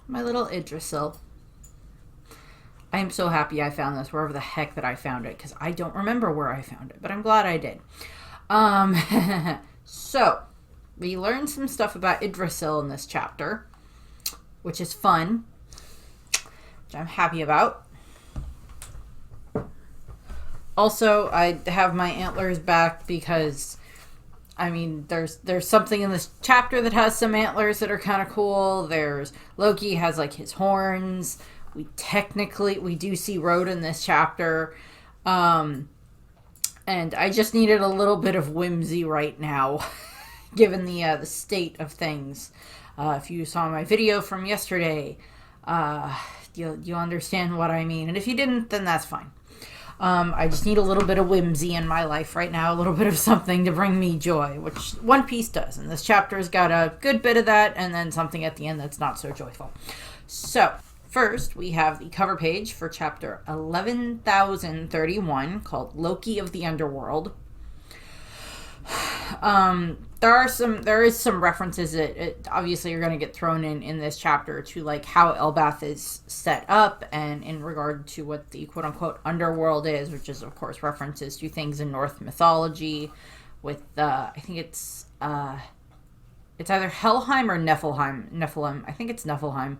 My little Idrisil. I am so happy I found this wherever the heck that I found it, because I don't remember where I found it, but I'm glad I did. Um, so, we learned some stuff about Idrisil in this chapter, which is fun, which I'm happy about. Also, I have my antlers back because, I mean, there's something in this chapter that has some antlers that are kind of cool. There's Loki has like his horns. We do see Road in this chapter. And I just needed a little bit of whimsy right now, given the state of things. If you saw my video from yesterday, you'll understand what I mean. And if you didn't, then that's fine. I just need a little bit of whimsy in my life right now, a little bit of something to bring me joy, which One Piece does. And this chapter's got a good bit of that, and then something at the end that's not so joyful. So, first, we have the cover page for chapter 11,031 called Loki of the Underworld. There is some references that obviously are going to get thrown in this chapter to like how Elbath is set up and in regard to what the quote unquote underworld is, which is of course references to things in Norse mythology with I think it's either Helheim or Nephilim. I think it's Nephilim.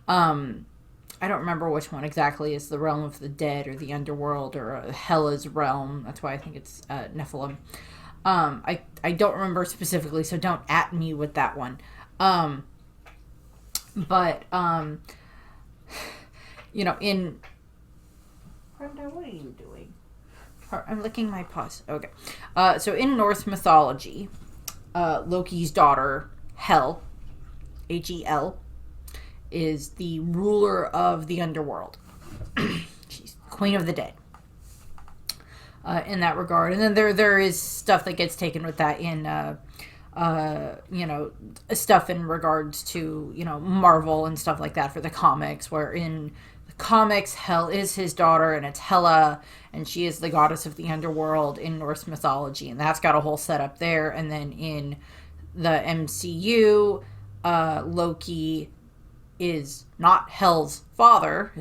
I don't remember which one exactly is the realm of the dead or the underworld or Hela's realm. That's why I think it's Nephilim. I don't remember specifically, so don't at me with that one. You know, in... Brenda, what are you doing? I'm licking my paws. Okay. So in Norse mythology, Loki's daughter, Hel, Hel, is the ruler of the underworld. She's queen of the dead. In that regard. And then there is stuff that gets taken with that in, stuff in regards to, Marvel and stuff like that for the comics, where in the comics, Hel is his daughter, and it's Hela, and she is the goddess of the underworld in Norse mythology, and that's got a whole setup there. And then in the MCU, Loki is not Hela's father.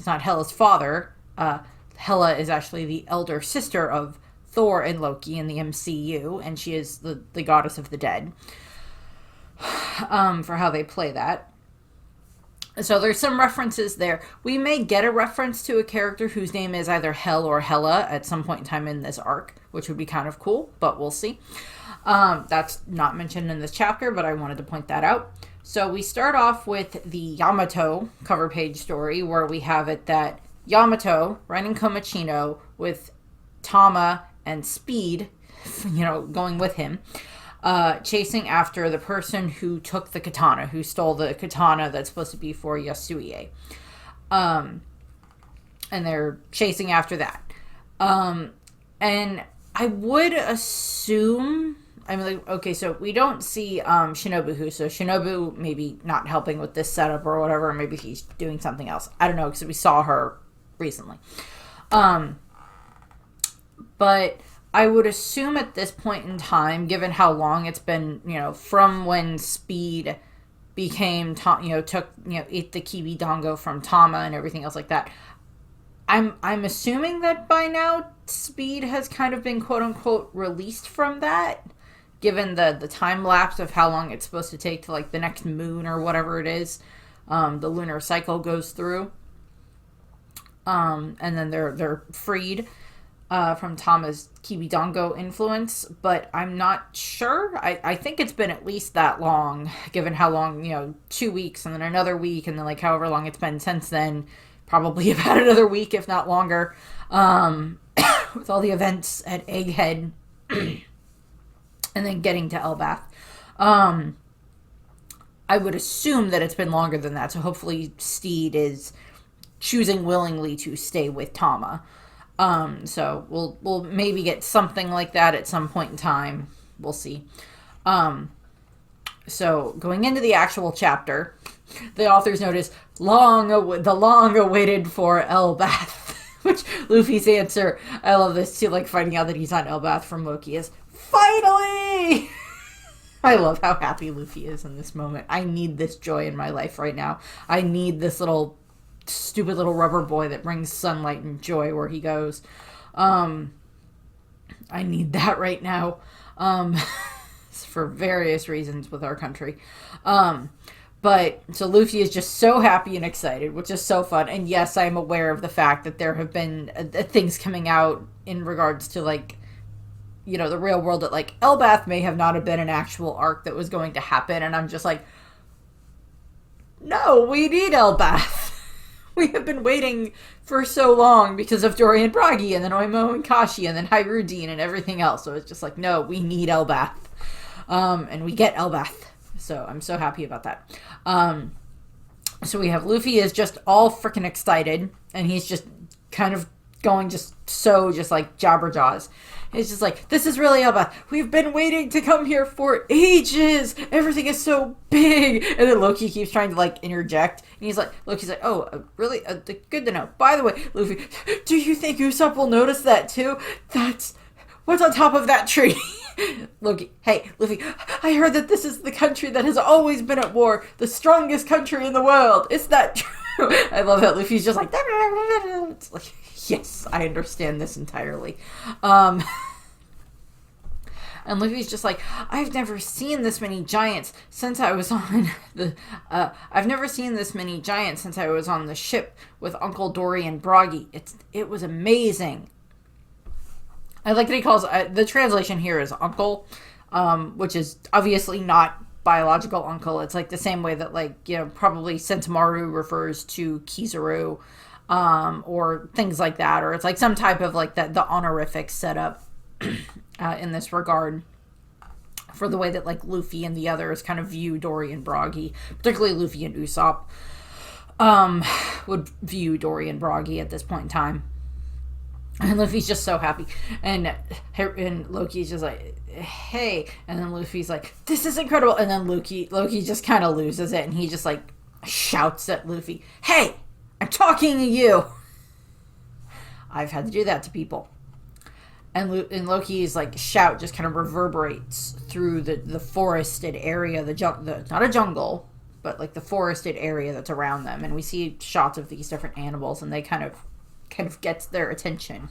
Hela is actually the elder sister of Thor and Loki in the MCU, and she is the goddess of the dead, for how they play that. So there's some references there. We may get a reference to a character whose name is either Hel or Hela at some point in time in this arc, which would be kind of cool, but we'll see. That's not mentioned in this chapter, but I wanted to point that out. So we start off with the Yamato cover page story, where we have it that Yamato, Ren Komachino, with Tama and Speed, going with him, chasing after the person who took the katana, who stole the katana that's supposed to be for Yasuie. And they're chasing after that. And I would assume... so we don't see Shinobu, so Shinobu maybe not helping with this setup or whatever, maybe he's doing something else. I don't know, because we saw her recently. But I would assume at this point in time, given how long it's been, from when Speed became, ate the Kibi Dango from Tama and everything else like that, I'm assuming that by now Speed has kind of been quote unquote released from that, given the time lapse of how long it's supposed to take to like the next moon or whatever it is, the lunar cycle goes through. And then they're freed from Tama's Kibidango influence, but I'm not sure. I think it's been at least that long, given how long, 2 weeks and then another week and then like however long it's been since then, probably about another week, if not longer, with all the events at Egghead and then getting to Elbath. I would assume that it's been longer than that, so hopefully Steed is choosing willingly to stay with Tama. So we'll maybe get something like that at some point in time. We'll see. So going into the actual chapter, the authors notice the long-awaited for Elbath, which Luffy's answer, I love this too, like finding out that he's on Elbath from Loki, is finally. I love how happy Luffy is in this moment. I need this joy in my life right now. I need this little stupid little rubber boy that brings sunlight and joy where he goes. I need that right now. For various reasons with our country. But so Luffy is just so happy and excited, which is so fun. And yes, I am aware of the fact that there have been things coming out in regards to, like, you know, the real world, that, like, Elbath may have not have been an actual arc that was going to happen. And I'm just like, no, we need Elbath. We have been waiting for so long because of Dorian Bragi and then Oimo and Kashi and then Hyrule and everything else. So it's just like, no, we need Elbath. And we get Elbath. So I'm so happy about that. So we have Luffy is just all freaking excited, and he's just kind of going just like Jabberjaws. It's just like, this is really Elbath. We've been waiting to come here for ages. Everything is so big. And then Loki keeps trying to, like, interject. And he's like, Loki's like, oh, really? Good to know. By the way, Luffy, do you think Usopp will notice that too? That's what's on top of that tree. Loki, hey, Luffy, I heard that this is the country that has always been at war. The strongest country in the world. Is that true? I love that Luffy's just like, it's like, yes, I understand this entirely. And Luffy's just like, I've never seen this many giants since I was on the, I've never seen this many giants since I was on the ship with Uncle Dorian Bragi. It was amazing. I like that he calls, the translation here is uncle, which is obviously not biological uncle. It's like the same way that, like, you know, probably Sentomaru refers to Kizaru, or things like that, or it's like some type of, like, the honorific setup in this regard for the way that, like, Luffy and the others kind of view Dorian Bragi, particularly Luffy and Usopp would view Dorian Bragi at this point in time. And Luffy's just so happy. And Loki's just like, hey. And then Luffy's like, this is incredible. And then Loki just kind of loses it. And he just, like, shouts at Luffy, hey, I'm talking to you. I've had to do that to people. And Loki's, like, shout just kind of reverberates through the forested area, not a jungle, but, like, the forested area that's around them. And we see shots of these different animals, and they kind of gets their attention.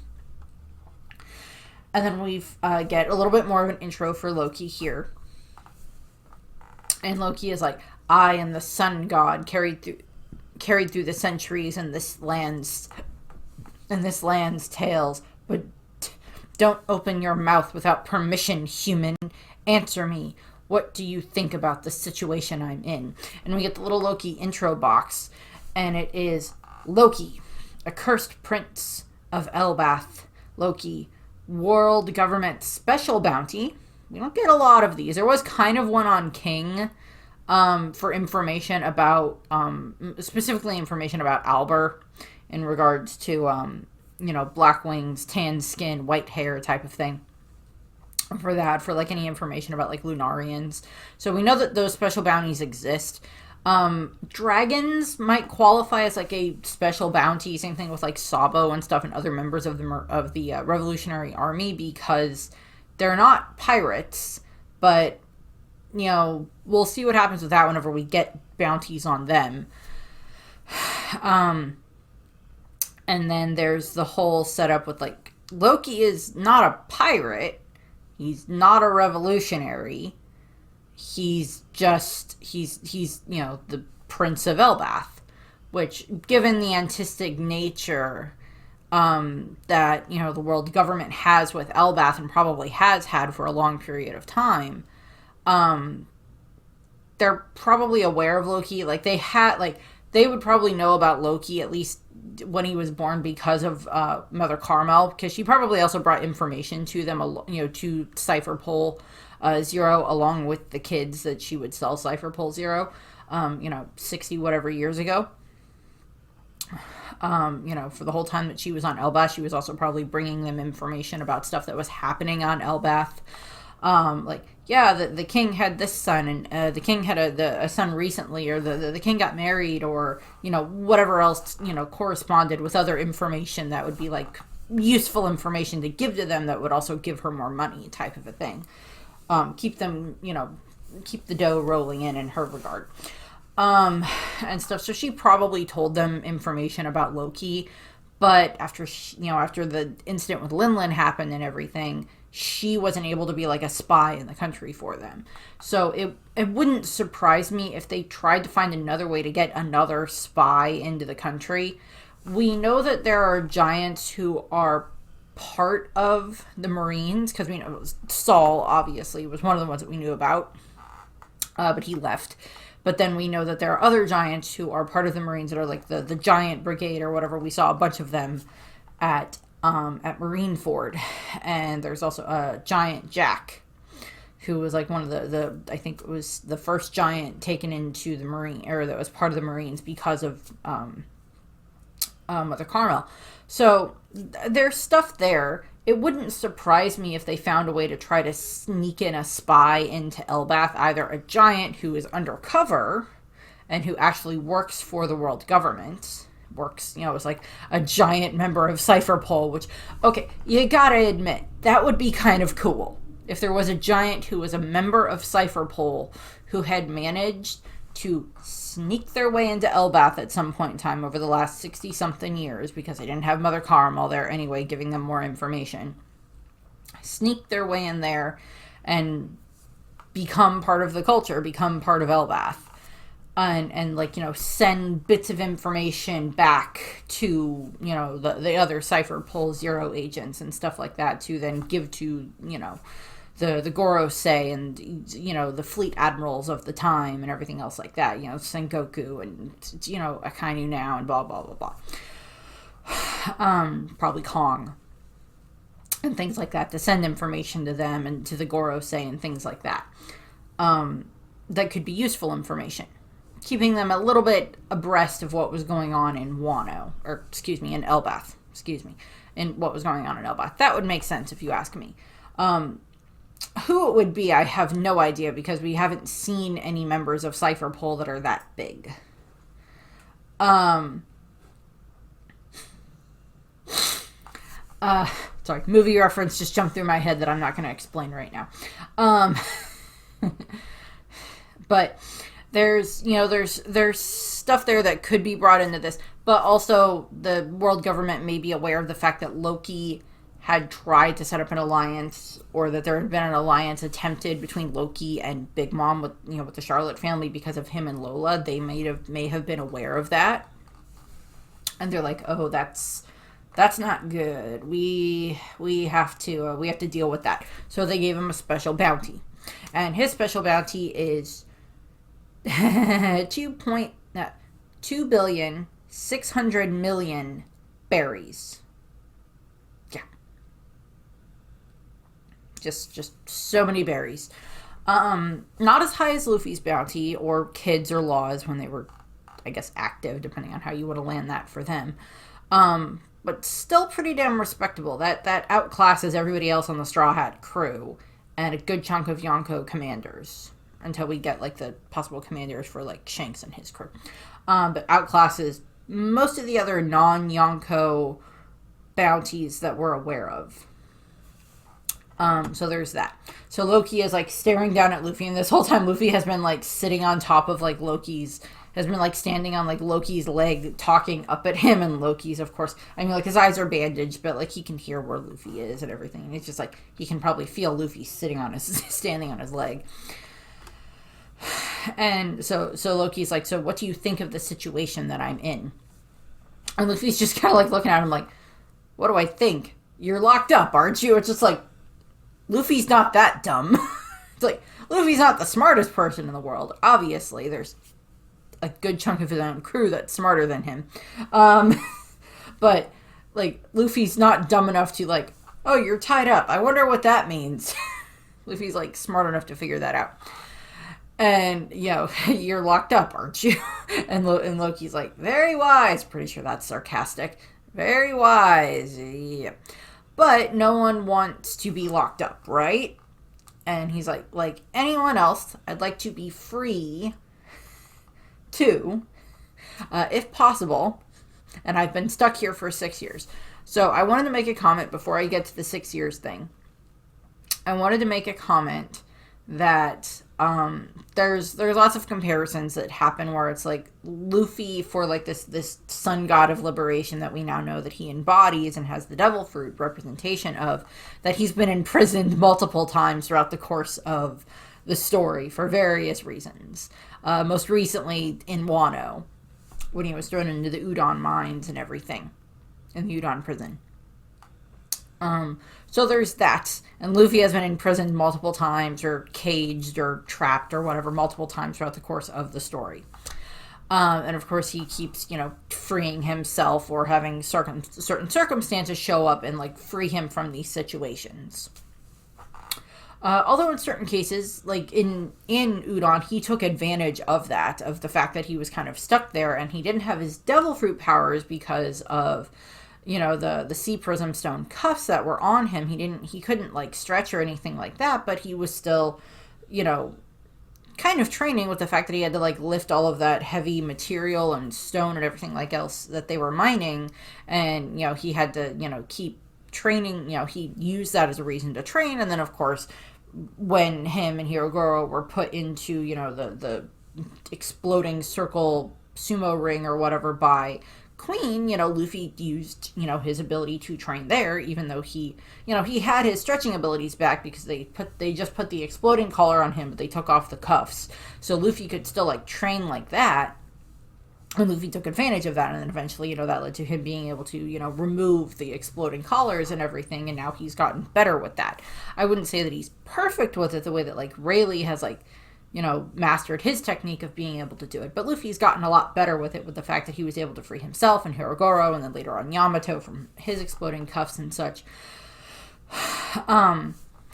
And then we get a little bit more of an intro for Loki here. And Loki is like, I am the sun god carried through the centuries and this land's tales, but don't open your mouth without permission, human. Answer me. What do you think about the situation I'm in? And we get the little Loki intro box, and it is Loki, accursed prince of Elbath. Loki, world government special bounty. We don't get a lot of these. There was kind of one on King, for information about, specifically information about Albur in regards to, black wings, tan skin, white hair type of thing. For that, for, like, any information about, like, Lunarians. So we know that those special bounties exist. Dragons might qualify as, like, a special bounty, same thing with, like, Sabo and stuff and other members of the Revolutionary Army, because they're not pirates, but, you know, we'll see what happens with that whenever we get bounties on them. And then there's the whole setup with, like, Loki is not a pirate, he's not a revolutionary, he's the Prince of Elbath, which, given the antistic nature that, you know, the world government has with Elbath and probably has had for a long period of time, they're probably aware of Loki. Like, they would probably know about Loki, at least when he was born, because of Mother Carmel, because she probably also brought information to them, to Cypher Pole Zero, along with the kids that she would sell Cypher Pole Zero, 60 whatever years ago. For the whole time that she was on Elbath, she was also probably bringing them information about stuff that was happening on Elbath. The king had this son, and the king had a son recently, or the king got married, or, whatever else, corresponded with other information that would be, like, useful information to give to them that would also give her more money, type of a thing. Keep them, keep the dough rolling in her regard. And stuff. So she probably told them information about Loki, but after after the incident with Linlin happened and everything, she wasn't able to be like a spy in the country for them. So it wouldn't surprise me if they tried to find another way to get another spy into the country. We know that there are giants who are part of the Marines, because we know Saul obviously was one of the ones that we knew about, but he left. But then we know that there are other giants who are part of the Marines that are like the Giant Brigade or whatever. We saw a bunch of them at Marineford. And there's also a Giant Jack, who was like one of the I think it was the first giant taken into the Marine, or that was part of the Marines because of Mother Carmel. So there's stuff there. It wouldn't surprise me if they found a way to try to sneak in a spy into Elbath, either a giant who is undercover and who actually works for the world government. Works, is like a giant member of Cypherpole, which, okay, you gotta admit, that would be kind of cool. If there was a giant who was a member of Cypherpole who had managed to sneak their way into Elbath at some point in time over the last 60-something years, because they didn't have Mother Carmel there anyway, giving them more information. Sneak their way in there and become part of the culture, become part of Elbath. And send bits of information back to, the other Cypherpole Zero agents and stuff like that to then give to, the Gorosei and, the fleet admirals of the time and everything else like that, Sengoku and, Akainu now and blah, blah, blah, blah. Probably Kong and things like that, to send information to them and to the Gorosei and things like that. That could be useful information. Keeping them a little bit abreast of what was going on in in Elbath, and what was going on in Elbath. That would make sense if you ask me. Who it would be, I have no idea, because we haven't seen any members of Cypherpole that are that big. Sorry, movie reference just jumped through my head that I'm not going to explain right now. But there's stuff there that could be brought into this, but also the world government may be aware of the fact that Loki had tried to set up an alliance, or that there had been an alliance attempted between Loki and Big Mom with the Charlotte family because of him and Lola. They may have been aware of that, and they're like, oh, that's not good. We have to deal with that. So they gave him a special bounty, and his special bounty is 2,600,000,000 berries. Yeah. Just so many berries. Not as high as Luffy's bounty or Kids or Laws when they were, I guess, active, depending on how you want to land that for them. But still pretty damn respectable. That outclasses everybody else on the Straw Hat crew and a good chunk of Yonko commanders, until we get like the possible commanders for like Shanks and his crew. But outclasses most of the other non-Yonko bounties that we're aware of. So there's that. So Loki is like staring down at Luffy, and this whole time Luffy has been like sitting on top of like standing on like Loki's leg, talking up at him, and Loki's, of course, his eyes are bandaged, but like he can hear where Luffy is and everything. And it's just like he can probably feel Luffy standing on his leg. And so Loki's like, so what do you think of the situation that I'm in? And Luffy's just kind of like looking at him like, what do I think? You're locked up, aren't you? It's just like, Luffy's not that dumb. It's like, Luffy's not the smartest person in the world. Obviously, there's a good chunk of his own crew that's smarter than him. But, like, Luffy's not dumb enough to, like, oh, you're tied up. I wonder what that means. Luffy's, like, smart enough to figure that out. And, you're locked up, aren't you? And Loki's like, very wise. Pretty sure that's sarcastic. Very wise. Yeah. But no one wants to be locked up, right? And he's like anyone else, I'd like to be free too, if possible. And I've been stuck here for 6 years. So I wanted to make a comment before I get to the 6 years thing. I wanted to make a comment that there's lots of comparisons that happen where it's like Luffy, for like this sun god of liberation that we now know that he embodies and has the devil fruit representation of, that he's been imprisoned multiple times throughout the course of the story for various reasons. Most recently in Wano, when he was thrown into the Udon mines and everything, in the Udon prison. So there's that. And Luffy has been imprisoned multiple times, or caged, or trapped, or whatever, multiple times throughout the course of the story. And of course he keeps, freeing himself, or having certain circumstances show up and, like, free him from these situations. Although in certain cases, like in Udon, he took advantage of that, of the fact that he was kind of stuck there, and he didn't have his devil fruit powers because of, the sea prism stone cuffs that were on him. He couldn't, like, stretch or anything like that, but he was still, kind of training with the fact that he had to, like, lift all of that heavy material and stone and everything like else that they were mining, and, he had to, keep training. He used that as a reason to train. And then, of course, when him and Hirogoro were put into, the exploding circle sumo ring or whatever by Queen, Luffy used, his ability to train there, even though he had his stretching abilities back because they just put the exploding collar on him, but they took off the cuffs. So Luffy could still, like, train like that. And Luffy took advantage of that, and then eventually, that led to him being able to, remove the exploding collars and everything, and now he's gotten better with that. I wouldn't say that he's perfect with it the way that, like, Rayleigh has, like, mastered his technique of being able to do it. But Luffy's gotten a lot better with it, with the fact that he was able to free himself and Hirogoro, and then later on Yamato from his exploding cuffs and such.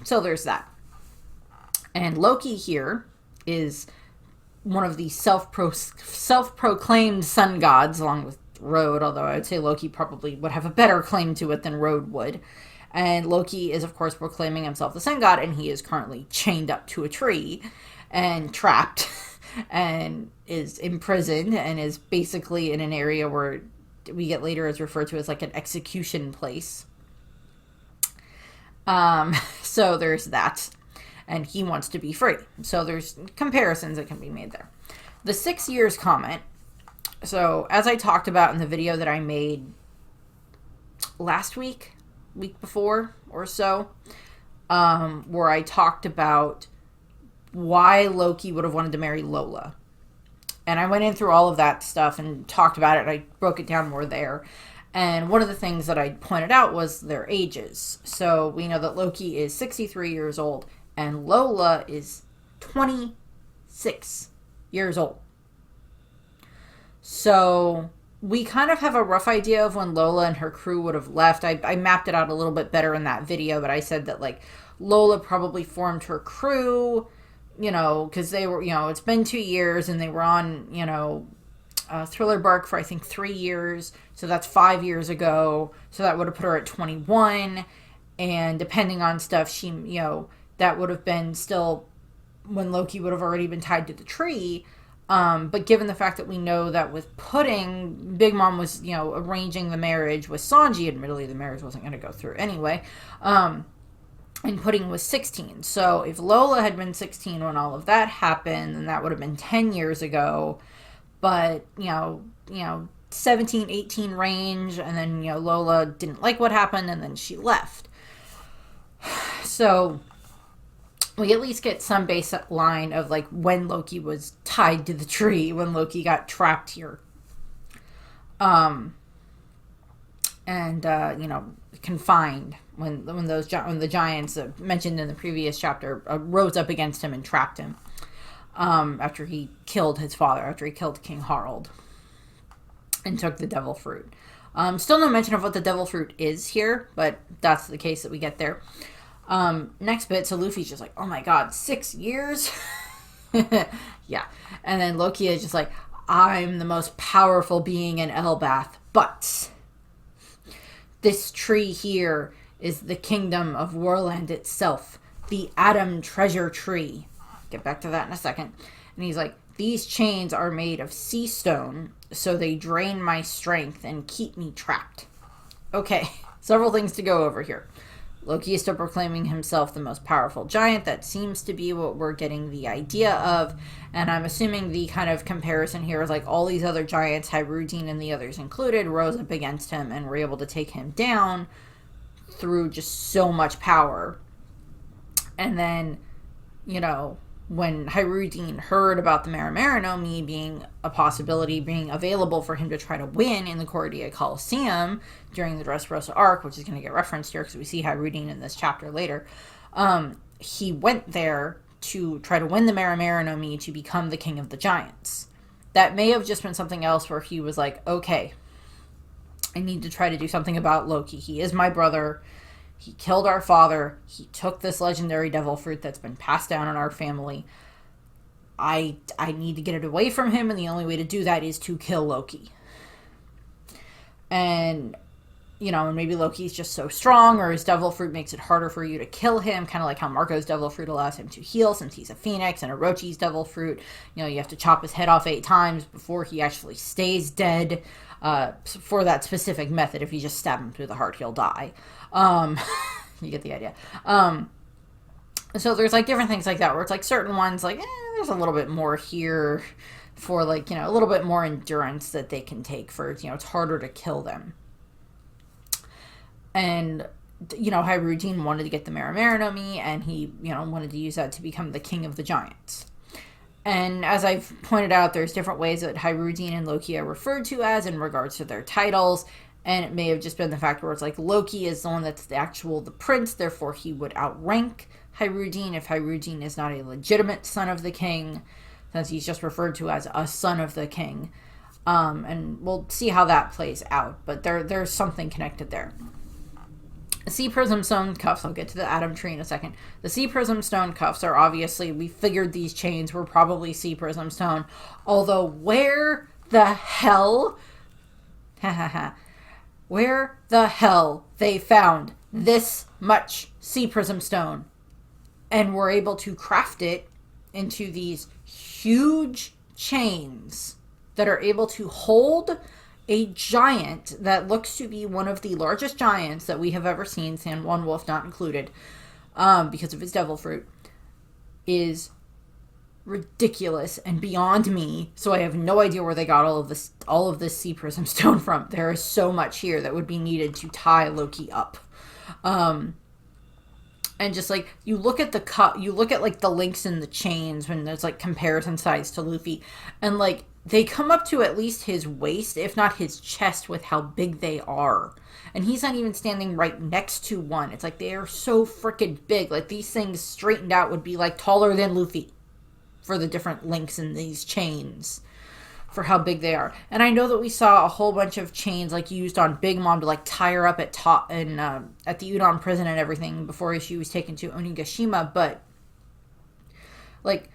So there's that. And Loki here is one of the self-proclaimed sun gods, along with Road, although I would say Loki probably would have a better claim to it than Road would. And Loki is, of course, proclaiming himself the sun god, and he is currently chained up to a tree and trapped and is imprisoned, and is basically in an area where we get later is referred to as, like, an execution place. So there's that. And he wants to be free. So there's comparisons that can be made there. The 6 years comment. So as I talked about in the video that I made last week before or so, where I talked about why Loki would have wanted to marry Lola. And I went in through all of that stuff and talked about it. And I broke it down more there. And one of the things that I pointed out was their ages. So we know that Loki is 63 years old. And Lola is 26 years old. So we kind of have a rough idea of when Lola and her crew would have left. I mapped it out a little bit better in that video, but I said that, like, Lola probably formed her crew, because they were, it's been 2 years, and they were on, Thriller Bark for, I think, 3 years. So that's 5 years ago. So that would have put her at 21. And depending on stuff, she, that would have been still when Loki would have already been tied to the tree. But given the fact that we know that with Pudding, Big Mom was, arranging the marriage with Sanji. Admittedly, the marriage wasn't going to go through anyway. And Pudding was 16. So if Lola had been 16 when all of that happened, then that would have been 10 years ago. But, 17, 18 range. And then, Lola didn't like what happened, and then she left. So we at least get some baseline of, like, when Loki was tied to the tree, when Loki got trapped here. Confined when the giants mentioned in the previous chapter rose up against him and trapped him after he killed his father, after he killed King Harald and took the devil fruit. Still no mention of what the devil fruit is here, but that's the case that we get there. Next bit, so Luffy's just like, oh my god, 6 years? Yeah. And then Loki is just like, I'm the most powerful being in Elbath, but this tree here is the kingdom of Warland itself, the Adam Treasure Tree. Get back to that in a second. And he's like, these chains are made of sea stone, so they drain my strength and keep me trapped. Okay, several things to go over here. Loki is still proclaiming himself the most powerful giant. That seems to be what we're getting the idea of. And I'm assuming the kind of comparison here is like all these other giants, Hyrule and the others included, rose up against him and were able to take him down through just so much power. And then, you know, when Hyrule heard about the Maramara no Mi being a possibility, being available for him to try to win in the Cordia Coliseum during the Dressrosa arc, which is going to get referenced here because we see Hyrule in this chapter later, he went there to try to win the Maramara no Mi to become the king of the giants. That may have just been something else where he was like, okay, I need to try to do something about Loki. He is my brother. He killed our father. He took this legendary devil fruit that's been passed down in our family. I need to get it away from him, and the only way to do that is to kill Loki. And, you know, maybe Loki's just so strong, or his devil fruit makes it harder for you to kill him, kind of like how Marco's devil fruit allows him to heal since he's a phoenix, and Orochi's devil fruit, you know, you have to chop his head off 8 times before he actually stays dead. For that specific method, if you just stab him through the heart, he'll die. You get the idea. So there's like different things like that where it's like certain ones like there's a little bit more here for like, you know, a little bit more endurance that they can take for, you know, it's harder to kill them. And, you know, Hyrule wanted to get the Maramara no Mi, and he, you know, wanted to use that to become the king of the giants. And as I've pointed out, there's different ways that Hyrule and Loki are referred to as in regards to their titles. And it may have just been the fact where it's like Loki is the one that's the prince, therefore he would outrank Hyrule if Hyrule is not a legitimate son of the king, since he's just referred to as a son of the king. And we'll see how that plays out, but there's something connected there. Sea Prism Stone cuffs, I'll get to the Atom Tree in a second. The Sea Prism Stone cuffs are obviously, we figured these chains were probably Sea Prism Stone, although where the hell they found this much Sea Prism Stone and were able to craft it into these huge chains that are able to hold a giant that looks to be one of the largest giants that we have ever seen, San Juan Wolf not included, because of his devil fruit, is ridiculous and beyond me. So I have no idea where they got all of this Sea Prism Stone from. There is so much here that would be needed to tie Loki up. And just like you look at like the links in the chains when there's like comparison size to Luffy, and like they come up to at least his waist, if not his chest, with how big they are. And he's not even standing right next to one. It's like they are so freaking big. Like these things straightened out would be like taller than Luffy for the different links in these chains for how big they are. And I know that we saw a whole bunch of chains like used on Big Mom to like tie her up at the Udon prison and everything before she was taken to Onigashima, but like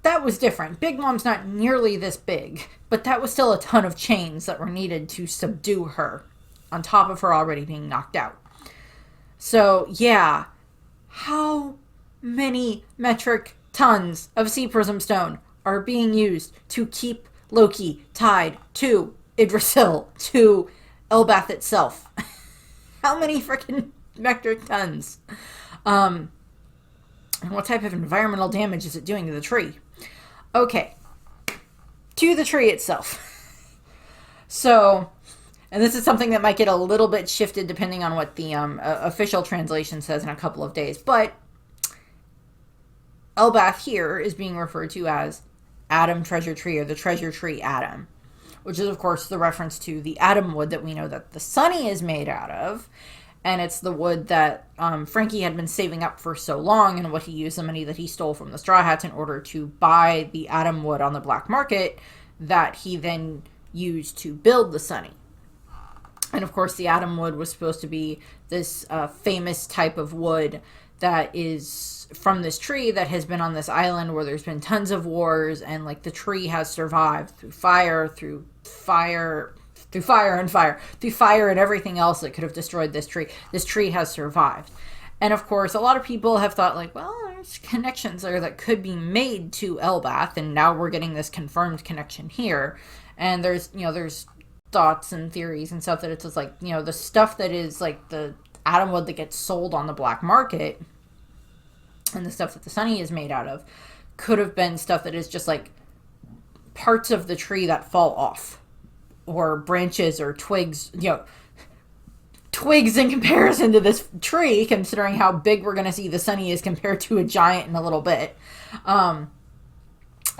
that was different. Big Mom's not nearly this big, but that was still a ton of chains that were needed to subdue her, on top of her already being knocked out. So, yeah, how many metric tons of Sea Prism Stone are being used to keep Loki tied to Yggdrasil, to Elbaf itself? How many freaking metric tons? And what type of environmental damage is it doing to the tree? Okay, to the tree itself. So, and this is something that might get a little bit shifted depending on what the official translation says in a couple of days, but Elbaf here is being referred to as Atom Treasure Tree, or the Treasure Tree Atom, which is, of course, the reference to the atom wood that we know that the Sunny is made out of. And it's the wood that Frankie had been saving up for so long, and what he used the money that he stole from the Straw Hats in order to buy the atom wood on the black market that he then used to build the Sunny. And of course, the atom wood was supposed to be this famous type of wood that is from this tree that has been on this island where there's been tons of wars, and like the tree has survived through fire and everything else that could have destroyed this tree. This tree has survived. And of course, a lot of people have thought like, well, there's connections there that could be made to Elbaf, and now we're getting this confirmed connection here. And there's thoughts and theories and stuff that it's just like, the stuff that is like the atom wood that gets sold on the black market and the stuff that the Sunny is made out of could have been stuff that is just like parts of the tree that fall off, or branches or twigs, twigs in comparison to this tree, considering how big we're going to see the Sunny is compared to a giant in a little bit. And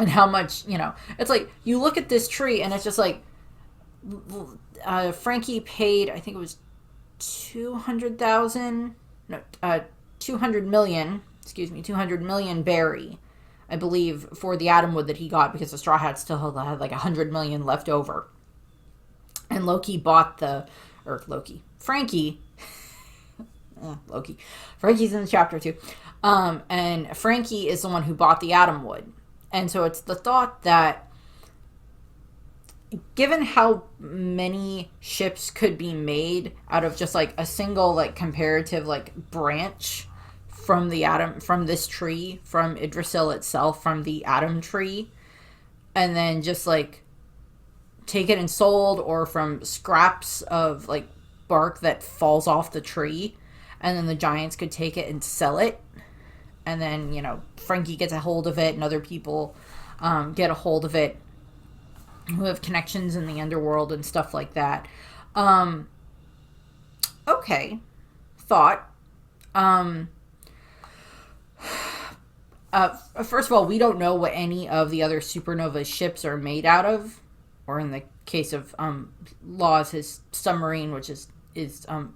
how much, it's like you look at this tree and it's just like Frankie paid, I think it was 200 million berry, I believe, for the atom wood that he got, because the Straw Hat still had like 100 million left over. And Frankie, Frankie's in the chapter too. And Frankie is the one who bought the atom wood. And so it's the thought that given how many ships could be made out of just like a single like comparative like branch from this tree, from Yggdrasil itself, from the atom tree, and then just like take it and sold, or from scraps of like bark that falls off the tree, and then the giants could take it and sell it, and then Frankie gets a hold of it, and other people get a hold of it who have connections in the underworld and stuff like that. Okay, thought. First of all, we don't know what any of the other supernova ships are made out of, or in the case of Laws, his submarine, which is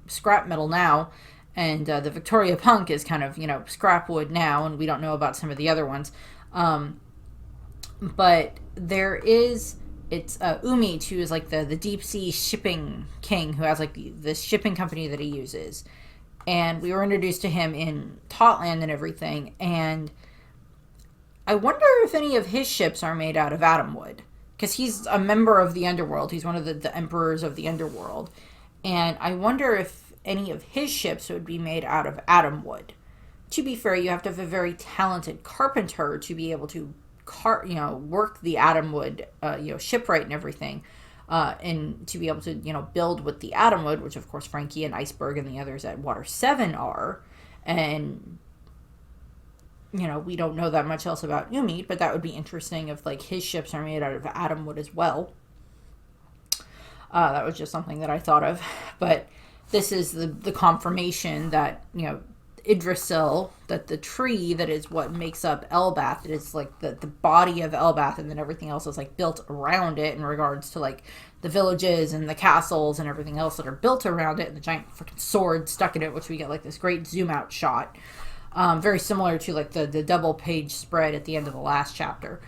scrap metal now, and the Victoria Punk is kind of scrap wood now, and we don't know about some of the other ones. But there is, it's Umid, who is like the deep sea shipping king, who has like this shipping company that he uses, and we were introduced to him in Totland and everything, and I wonder if any of his ships are made out of atom wood, because he's a member of the underworld. He's one of the emperors of the underworld, and I wonder if any of his ships would be made out of atom wood. To be fair, you have to have a very talented carpenter to be able to work the atom wood, shipwright and everything, and to be able to build with the atom wood, which of course Frankie and Iceberg and the others at Water 7 are. And we don't know that much else about Umid, but that would be interesting if like his ships are made out of atom wood as well. That was just something that I thought of. But this is the confirmation that Yggdrasil, that the tree that is what makes up Elbath, it is like the body of Elbath, and then everything else is like built around it in regards to like the villages and the castles and everything else that are built around it, and the giant freaking sword stuck in it, which we get like this great zoom out shot, very similar to like the double page spread at the end of the last chapter,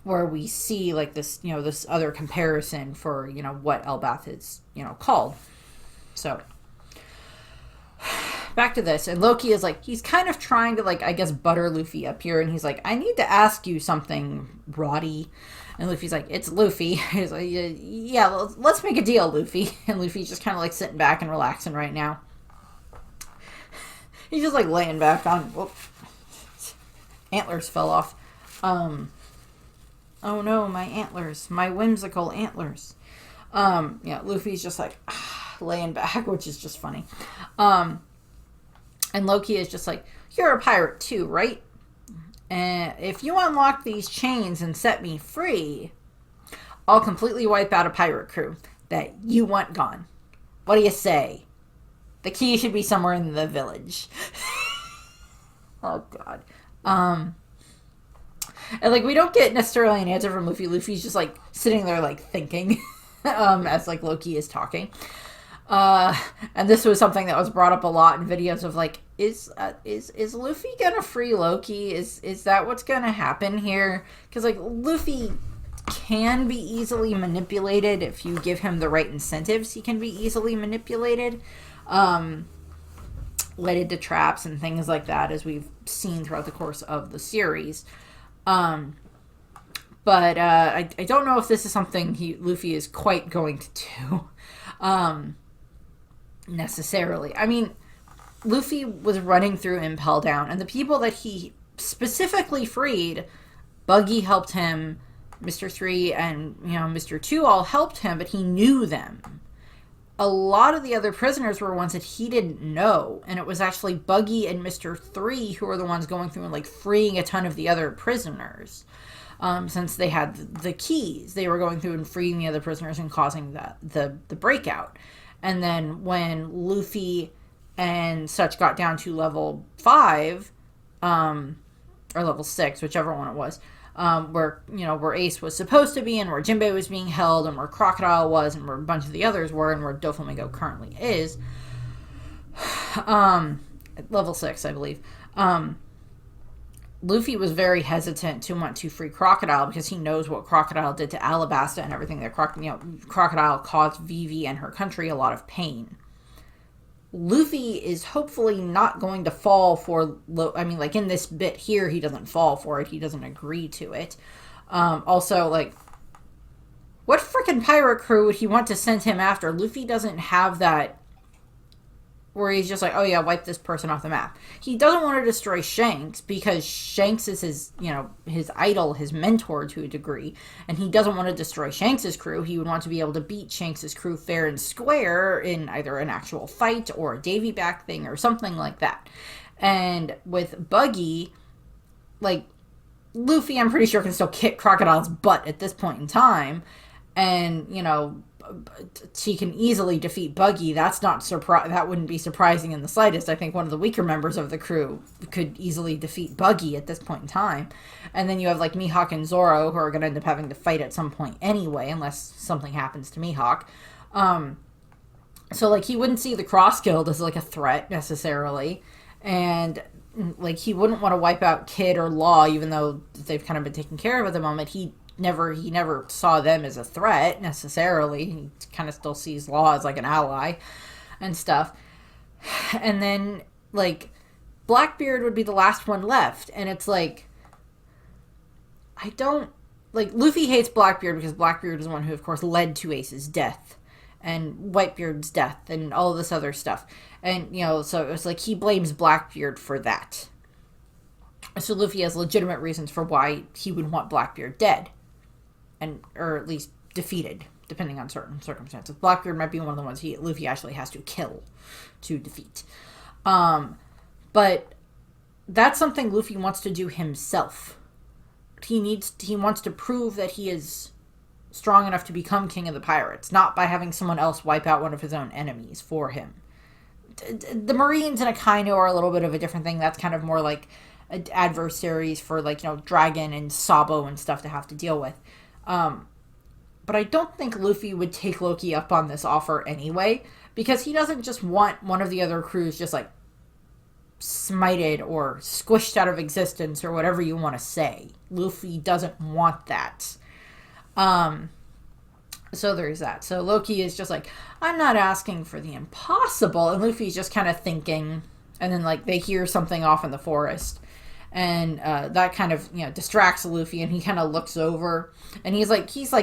where we see like this this other comparison for what Elbath is called. So back to this, and Loki is like, he's kind of trying to like, I guess, butter Luffy up here, and he's like, I need to ask you something, Roddy. And Luffy's like, it's Luffy. He's like, yeah, let's make a deal, Luffy. And Luffy's just kind of like sitting back and relaxing right now. He's just like laying back on, whoop, antlers fell off. Oh no, my antlers, my whimsical antlers. Luffy's just like laying back, which is just funny. And Loki is just like, you're a pirate too, right? And if you unlock these chains and set me free, I'll completely wipe out a pirate crew that you want gone. What do you say? The key should be somewhere in the village. Oh, God. And, like, we don't get necessarily an answer from Luffy. Luffy's just, like, sitting there, like, thinking as, like, Loki is talking. And this was something that was brought up a lot in videos of, like, is Luffy gonna free Loki? Is that what's gonna happen here? Because, like, Luffy can be easily manipulated if you give him the right incentives. He can be easily manipulated, led into traps and things like that, as we've seen throughout the course of the series. But I don't know if this is something Luffy is quite going to do, necessarily. I mean, Luffy was running through Impel Down, and the people that he specifically freed, Buggy helped him, Mr. 3 and, Mr. 2 all helped him, but he knew them. a lot of the other prisoners were ones that he didn't know, and it was actually Buggy and Mr. 3 who were the ones going through and like freeing a ton of the other prisoners. Since they had the keys, they were going through and freeing the other prisoners and causing the breakout. And then when Luffy and such got down to level 5, or level 6, whichever one it was, where Ace was supposed to be, and where Jinbei was being held, and where Crocodile was, and where a bunch of the others were, and where Doflamingo currently is, level 6, I believe, Luffy was very hesitant to want to free Crocodile because he knows what Crocodile did to Alabasta and everything. That Crocodile caused Vivi and her country a lot of pain. Luffy is hopefully not going to fall for... in this bit here, he doesn't fall for it. He doesn't agree to it. Also, what freaking pirate crew would he want to send him after? Luffy doesn't have that... where he's just like, oh yeah, wipe this person off the map. He doesn't want to destroy Shanks because Shanks is his idol, his mentor to a degree, and he doesn't want to destroy Shanks's crew. He would want to be able to beat Shanks's crew fair and square in either an actual fight or a Davy back thing or something like that. And with Buggy, Luffy, I'm pretty sure, can still kick Crocodile's butt at this point in time, and he can easily defeat Buggy. That's not that wouldn't be surprising in the slightest. I think one of the weaker members of the crew could easily defeat Buggy at this point in time. And then you have Mihawk and Zoro, who are going to end up having to fight at some point anyway, unless something happens to Mihawk. So he wouldn't see the Cross Guild as a threat necessarily, and he wouldn't want to wipe out Kid or Law, even though they've kind of been taken care of at the moment. He never saw them as a threat necessarily. He kind of still sees Law as an ally and stuff. And then Blackbeard would be the last one left, and it's Luffy hates Blackbeard because Blackbeard is the one who of course led to Ace's death and Whitebeard's death and all this other stuff. And so it's he blames Blackbeard for that. So Luffy has legitimate reasons for why he would want Blackbeard dead. Or at least defeated, depending on certain circumstances. Blackbeard might be one of the ones Luffy actually has to kill to defeat. But that's something Luffy wants to do himself. He wants to prove that he is strong enough to become King of the Pirates, not by having someone else wipe out one of his own enemies for him. The Marines and Akainu are a little bit of a different thing. That's kind of more adversaries for Dragon and Sabo and stuff to have to deal with. But I don't think Luffy would take Loki up on this offer anyway, because he doesn't just want one of the other crews just smited or squished out of existence or whatever you want to say. Luffy doesn't want that. So there's that. So Loki is just I'm not asking for the impossible, and Luffy's just kind of thinking, and then they hear something off in the forest. And that kind of distracts Luffy, and he kind of looks over, and he's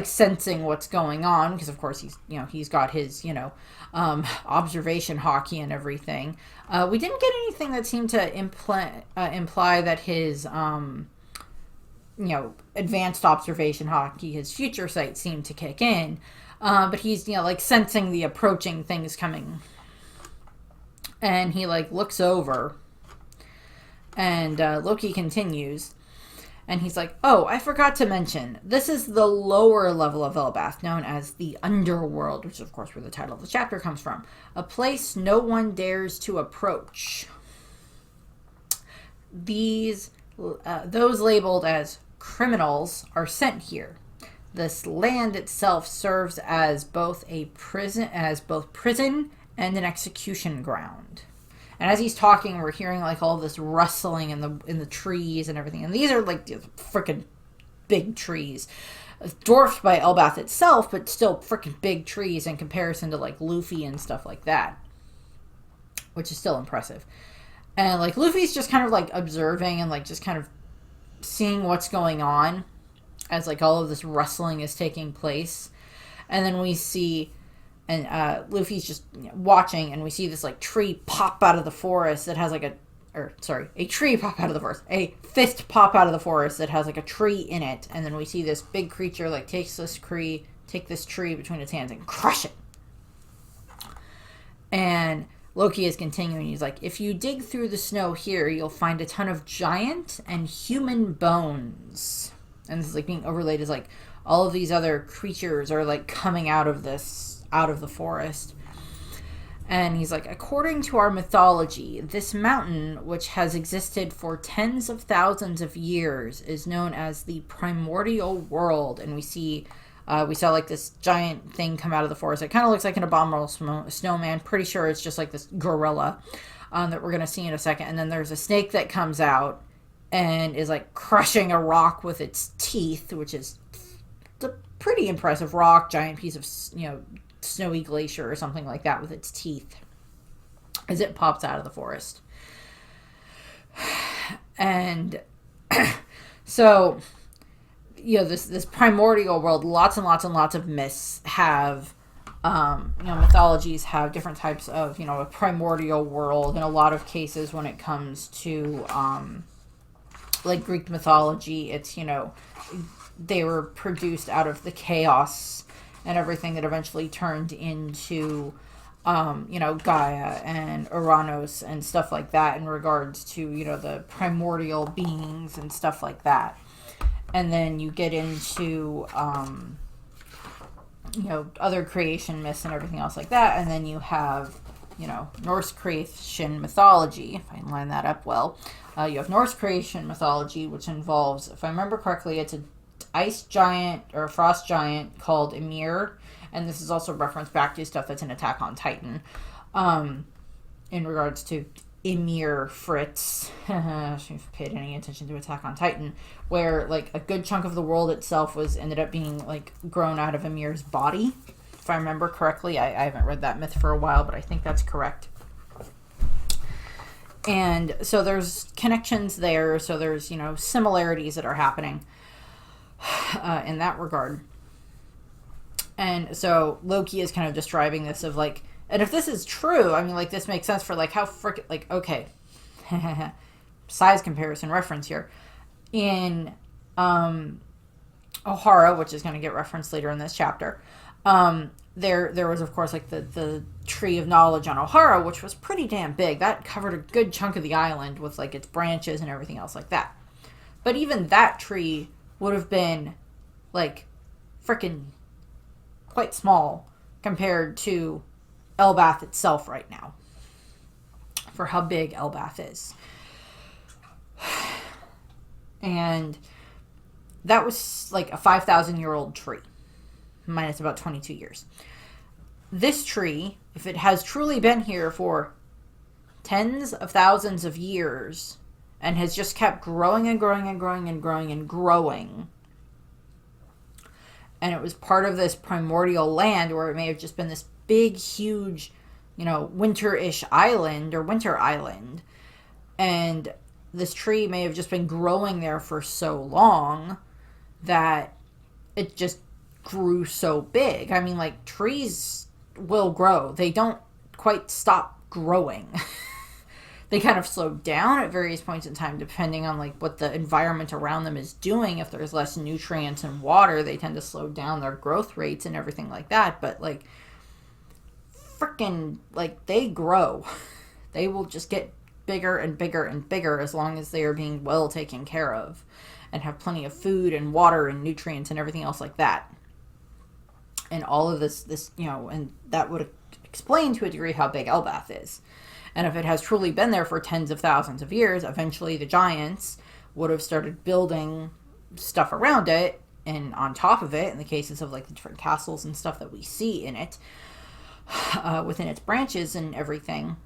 sensing what's going on, because of course he's got his observation hockey and everything. We didn't get anything that seemed to imply that his advanced observation hockey, his future sight, seemed to kick in, but he's sensing the approaching things coming, and he looks over. And Loki continues, and he's oh, I forgot to mention, this is the lower level of Elbaf, known as the Underworld, which is, of course, where the title of the chapter comes from. A place no one dares to approach. Those labeled as criminals are sent here. This land itself serves as both prison and an execution ground. And as he's talking, we're hearing all this rustling in the trees and everything. And these are freaking big trees, dwarfed by Elbaf itself, but still freaking big trees in comparison to Luffy and stuff like that, which is still impressive. And Luffy's just kind of observing and just kind of seeing what's going on as all of this rustling is taking place. And then we see. And Luffy's just watching, and we see this tree pop out of the forest that has a tree pop out of the forest. A fist pop out of the forest that has a tree in it, and then we see this big creature take this tree between its hands and crush it. And Loki is continuing. He's like, if you dig through the snow here, you'll find a ton of giant and human bones. And this is like being overlaid as like all of these other creatures are like coming out of the forest. And he's like, according to our mythology, this mountain, which has existed for tens of thousands of years, is known as the primordial world. And we saw like this giant thing come out of the forest. It kind of looks like an abominable snowman. Pretty sure it's just like this gorilla that we're going to see in a second. And then there's a snake that comes out and is like crushing a rock with its teeth, which is a pretty impressive rock, giant piece of, snowy glacier or something like that with its teeth as it pops out of the forest. And so, this primordial world, lots and lots and lots of myths have, mythologies have different types of, a primordial world. In a lot of cases when it comes to, like Greek mythology, it's, they were produced out of the chaos and everything that eventually turned into, Gaia and Uranus and stuff like that in regards to, the primordial beings and stuff like that. And then you get into, other creation myths and everything else like that. And then you have, Norse creation mythology, if I can line that up well. You have Norse creation mythology, which involves, if I remember correctly, it's an ice giant or a frost giant called Ymir. And this is also referenced back to stuff that's in Attack on Titan. In regards to Ymir Fritz, if you've paid any attention to Attack on Titan, where like a good chunk of the world itself ended up being like grown out of Ymir's body. If I remember correctly, I haven't read that myth for a while, but I think that's correct. And so there's connections there. So there's, similarities that are happening in that regard. And so Loki is kind of describing this of like, and if this is true, I mean, like, this makes sense for like how freaking, like, okay, size comparison reference here. In Ohara, which is going to get referenced later in this chapter, there was, of course, like the tree of knowledge on Ohara, which was pretty damn big. That covered a good chunk of the island with like its branches and everything else like that. But even that tree would have been like freaking quite small compared to Elbath itself right now, for how big Elbath is. And that was like a 5,000-year-old tree, minus about 22 years. This tree, if it has truly been here for tens of thousands of years and has just kept growing and growing and growing and growing and growing, and it was part of this primordial land, or it may have just been this big, huge, winter-ish island or winter island, and this tree may have just been growing there for so long that it just grew so big. I mean, like, trees will grow. They don't quite stop growing. They kind of slow down at various points in time depending on like what the environment around them is doing. If there's less nutrients and water, they tend to slow down their growth rates and everything like that. But like, freaking, like, they grow. They will just get bigger and bigger and bigger as long as they are being well taken care of and have plenty of food and water and nutrients and everything else like that. And all of this, and that would explain to a degree how big Elbath is. And if it has truly been there for tens of thousands of years, eventually the giants would have started building stuff around it and on top of it, in the cases of like the different castles and stuff that we see in it, within its branches and everything,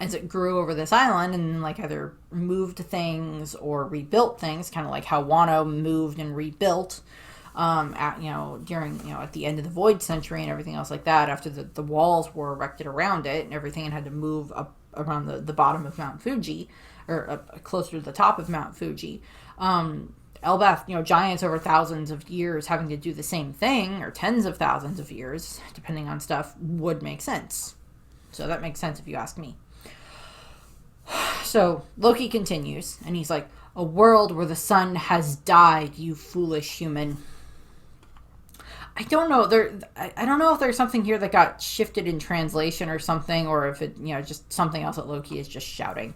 as it grew over this island and like either moved things or rebuilt things, kind of like how Wano moved and rebuilt during, at the end of the Void Century and everything else like that, after the walls were erected around it and everything, and had to move up around the bottom of Mount Fuji, or closer to the top of Mount Fuji. Elbath, giants over thousands of years having to do the same thing, or tens of thousands of years, depending on stuff, would make sense. So that makes sense if you ask me. So Loki continues, and he's like, a world where the sun has died, you foolish human. I don't know. I don't know if there's something here that got shifted in translation or something, or if it, just something else that Loki is just shouting.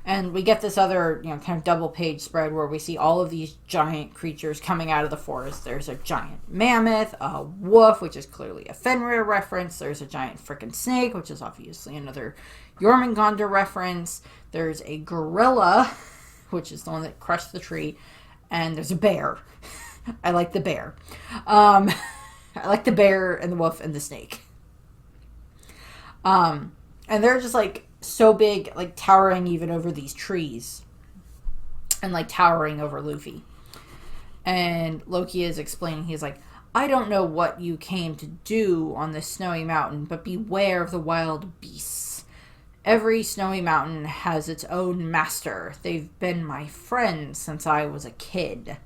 And we get this other, kind of double page spread where we see all of these giant creatures coming out of the forest. There's a giant mammoth, a wolf, which is clearly a Fenrir reference. There's a giant frickin' snake, which is obviously another Jormungandr reference. There's a gorilla, which is the one that crushed the tree. And there's a bear. I like the bear. I like the bear and the wolf and the snake. And they're just like so big, like towering even over these trees. And like towering over Luffy. And Loki is explaining, he's like, I don't know what you came to do on this snowy mountain, but beware of the wild beasts. Every snowy mountain has its own master. They've been my friends since I was a kid.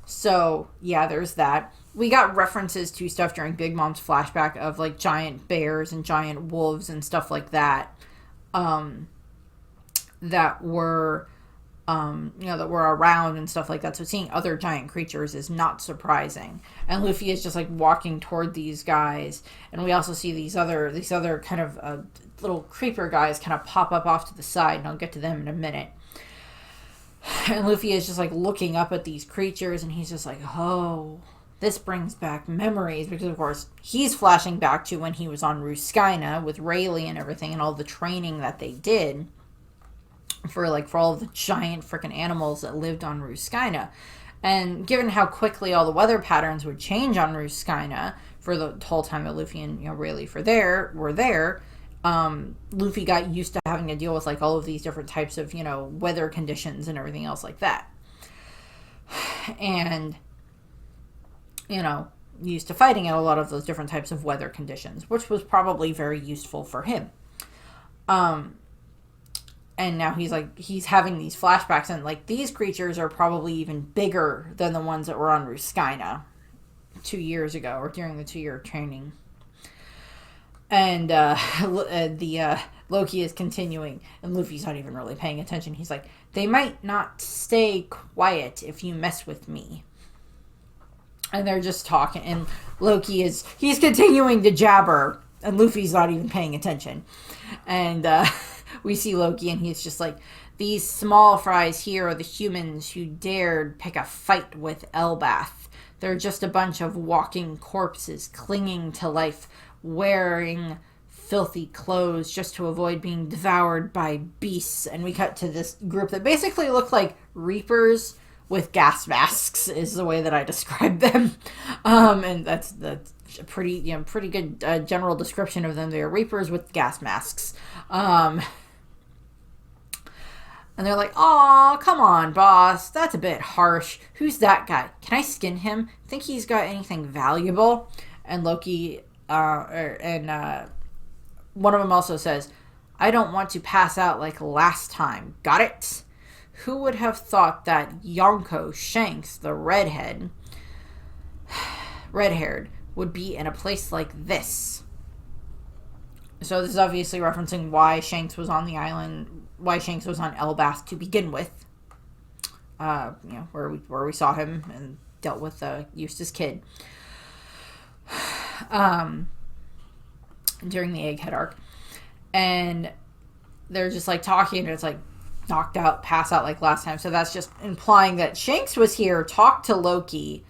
So, yeah, there's that. We got references to stuff during Big Mom's flashback of, like, giant bears and giant wolves and stuff like that. That were, that were around and stuff like that. So seeing other giant creatures is not surprising. And Luffy is just, like, walking toward these guys. And we also see these other kind of little creeper guys kind of pop up off to the side. And I'll get to them in a minute. And Luffy is just like looking up at these creatures and he's just like, oh, this brings back memories, because of course he's flashing back to when he was on Ruskaina with Rayleigh and everything and all the training that they did for all of the giant freaking animals that lived on Ruskaina. And given how quickly all the weather patterns would change on Ruskaina for the whole time that Luffy and Rayleigh were there, Luffy got used to having to deal with like all of these different types of, weather conditions and everything else like that. And, used to fighting in a lot of those different types of weather conditions, which was probably very useful for him. And now he's having these flashbacks and like these creatures are probably even bigger than the ones that were on Ruskaina 2 years ago or during the 2-year training. And Loki is continuing, and Luffy's not even really paying attention. He's like, they might not stay quiet if you mess with me. And they're just talking, and he's continuing to jabber, and Luffy's not even paying attention. And we see Loki, and he's just like, these small fries here are the humans who dared pick a fight with Elbath. They're just a bunch of walking corpses clinging to life, wearing filthy clothes just to avoid being devoured by beasts. And we cut to this group that basically look like reapers with gas masks is the way that I describe them. And that's a pretty good general description of them. They're reapers with gas masks. And they're like, aw, come on, boss. That's a bit harsh. Who's that guy? Can I skin him? Think he's got anything valuable? And Loki, one of them also says, I don't want to pass out like last time. Got it? Who would have thought that Yonko Shanks, the red-haired, would be in a place like this? So this is obviously referencing why Shanks was on the island, why Shanks was on Elbath to begin with. Where we saw him and dealt with Eustace Kid. During the Egghead arc. And they're just like talking, and it's like knocked out, pass out like last time. So that's just implying that Shanks was here, talked to Loki,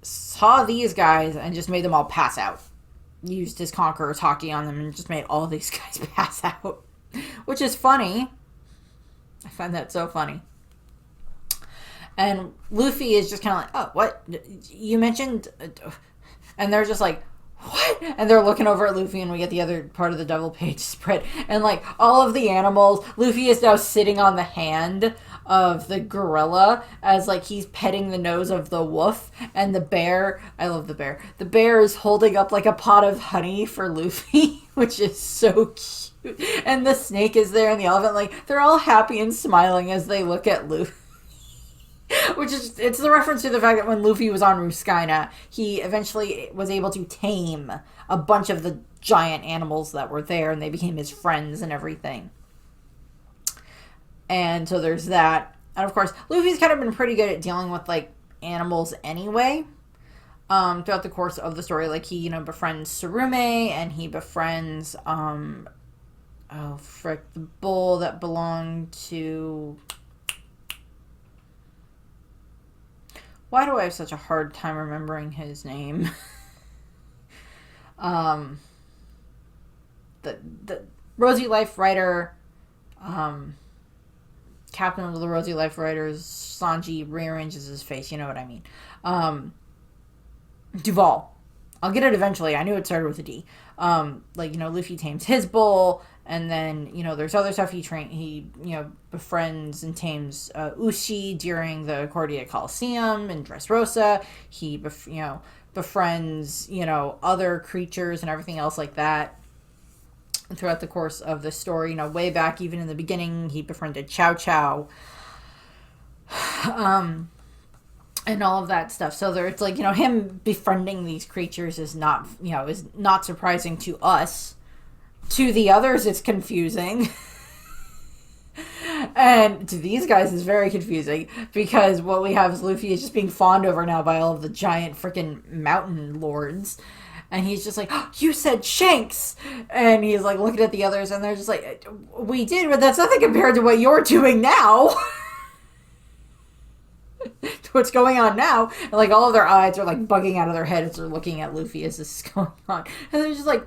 saw these guys, and just made them all pass out. Used his Conqueror's hockey on them and just made all these guys pass out. Which is funny. I find that so funny. And Luffy is just kind of like, oh, what? You mentioned... And they're just like, what? And they're looking over at Luffy, and we get the other part of the double page spread. And, like, all of the animals, Luffy is now sitting on the hand of the gorilla as, like, he's petting the nose of the wolf. And the bear, I love the bear. The bear is holding up, like, a pot of honey for Luffy, which is so cute. And the snake is there, and the elephant, like, they're all happy and smiling as they look at Luffy. It's the reference to the fact that when Luffy was on Ruskaina, he eventually was able to tame a bunch of the giant animals that were there, and they became his friends and everything. And so there's that. And of course, Luffy's kind of been pretty good at dealing with, like, animals anyway. throughout the course of the story. Like, he, befriends Tsurume, and he befriends, oh, frick, the bull that belonged to... Why do I have such a hard time remembering his name? The Rosy Life writer, captain of the Rosy Life Riders, Sanji rearranges his face. You know what I mean. Duval. I'll get it eventually. I knew it started with a D. Luffy tames his bull, and then, there's other stuff he befriends and tames Ushi during the Cordia Coliseum in Dressrosa. He, befriends, other creatures and everything else like that throughout the course of the story. Way back, even in the beginning, he befriended Chow Chow. And all of that stuff. So it's like, him befriending these creatures is not surprising to us. To the others, it's confusing. And to these guys, it's very confusing, because what we have is Luffy is just being fawned over now by all of the giant freaking mountain lords. And he's just like, oh, you said Shanks! And he's like looking at the others, and they're just like, we did, but that's nothing compared to what you're doing now. What's going on now? And like, all of their eyes are like bugging out of their heads as they're looking at Luffy as this is going on. And they're just like,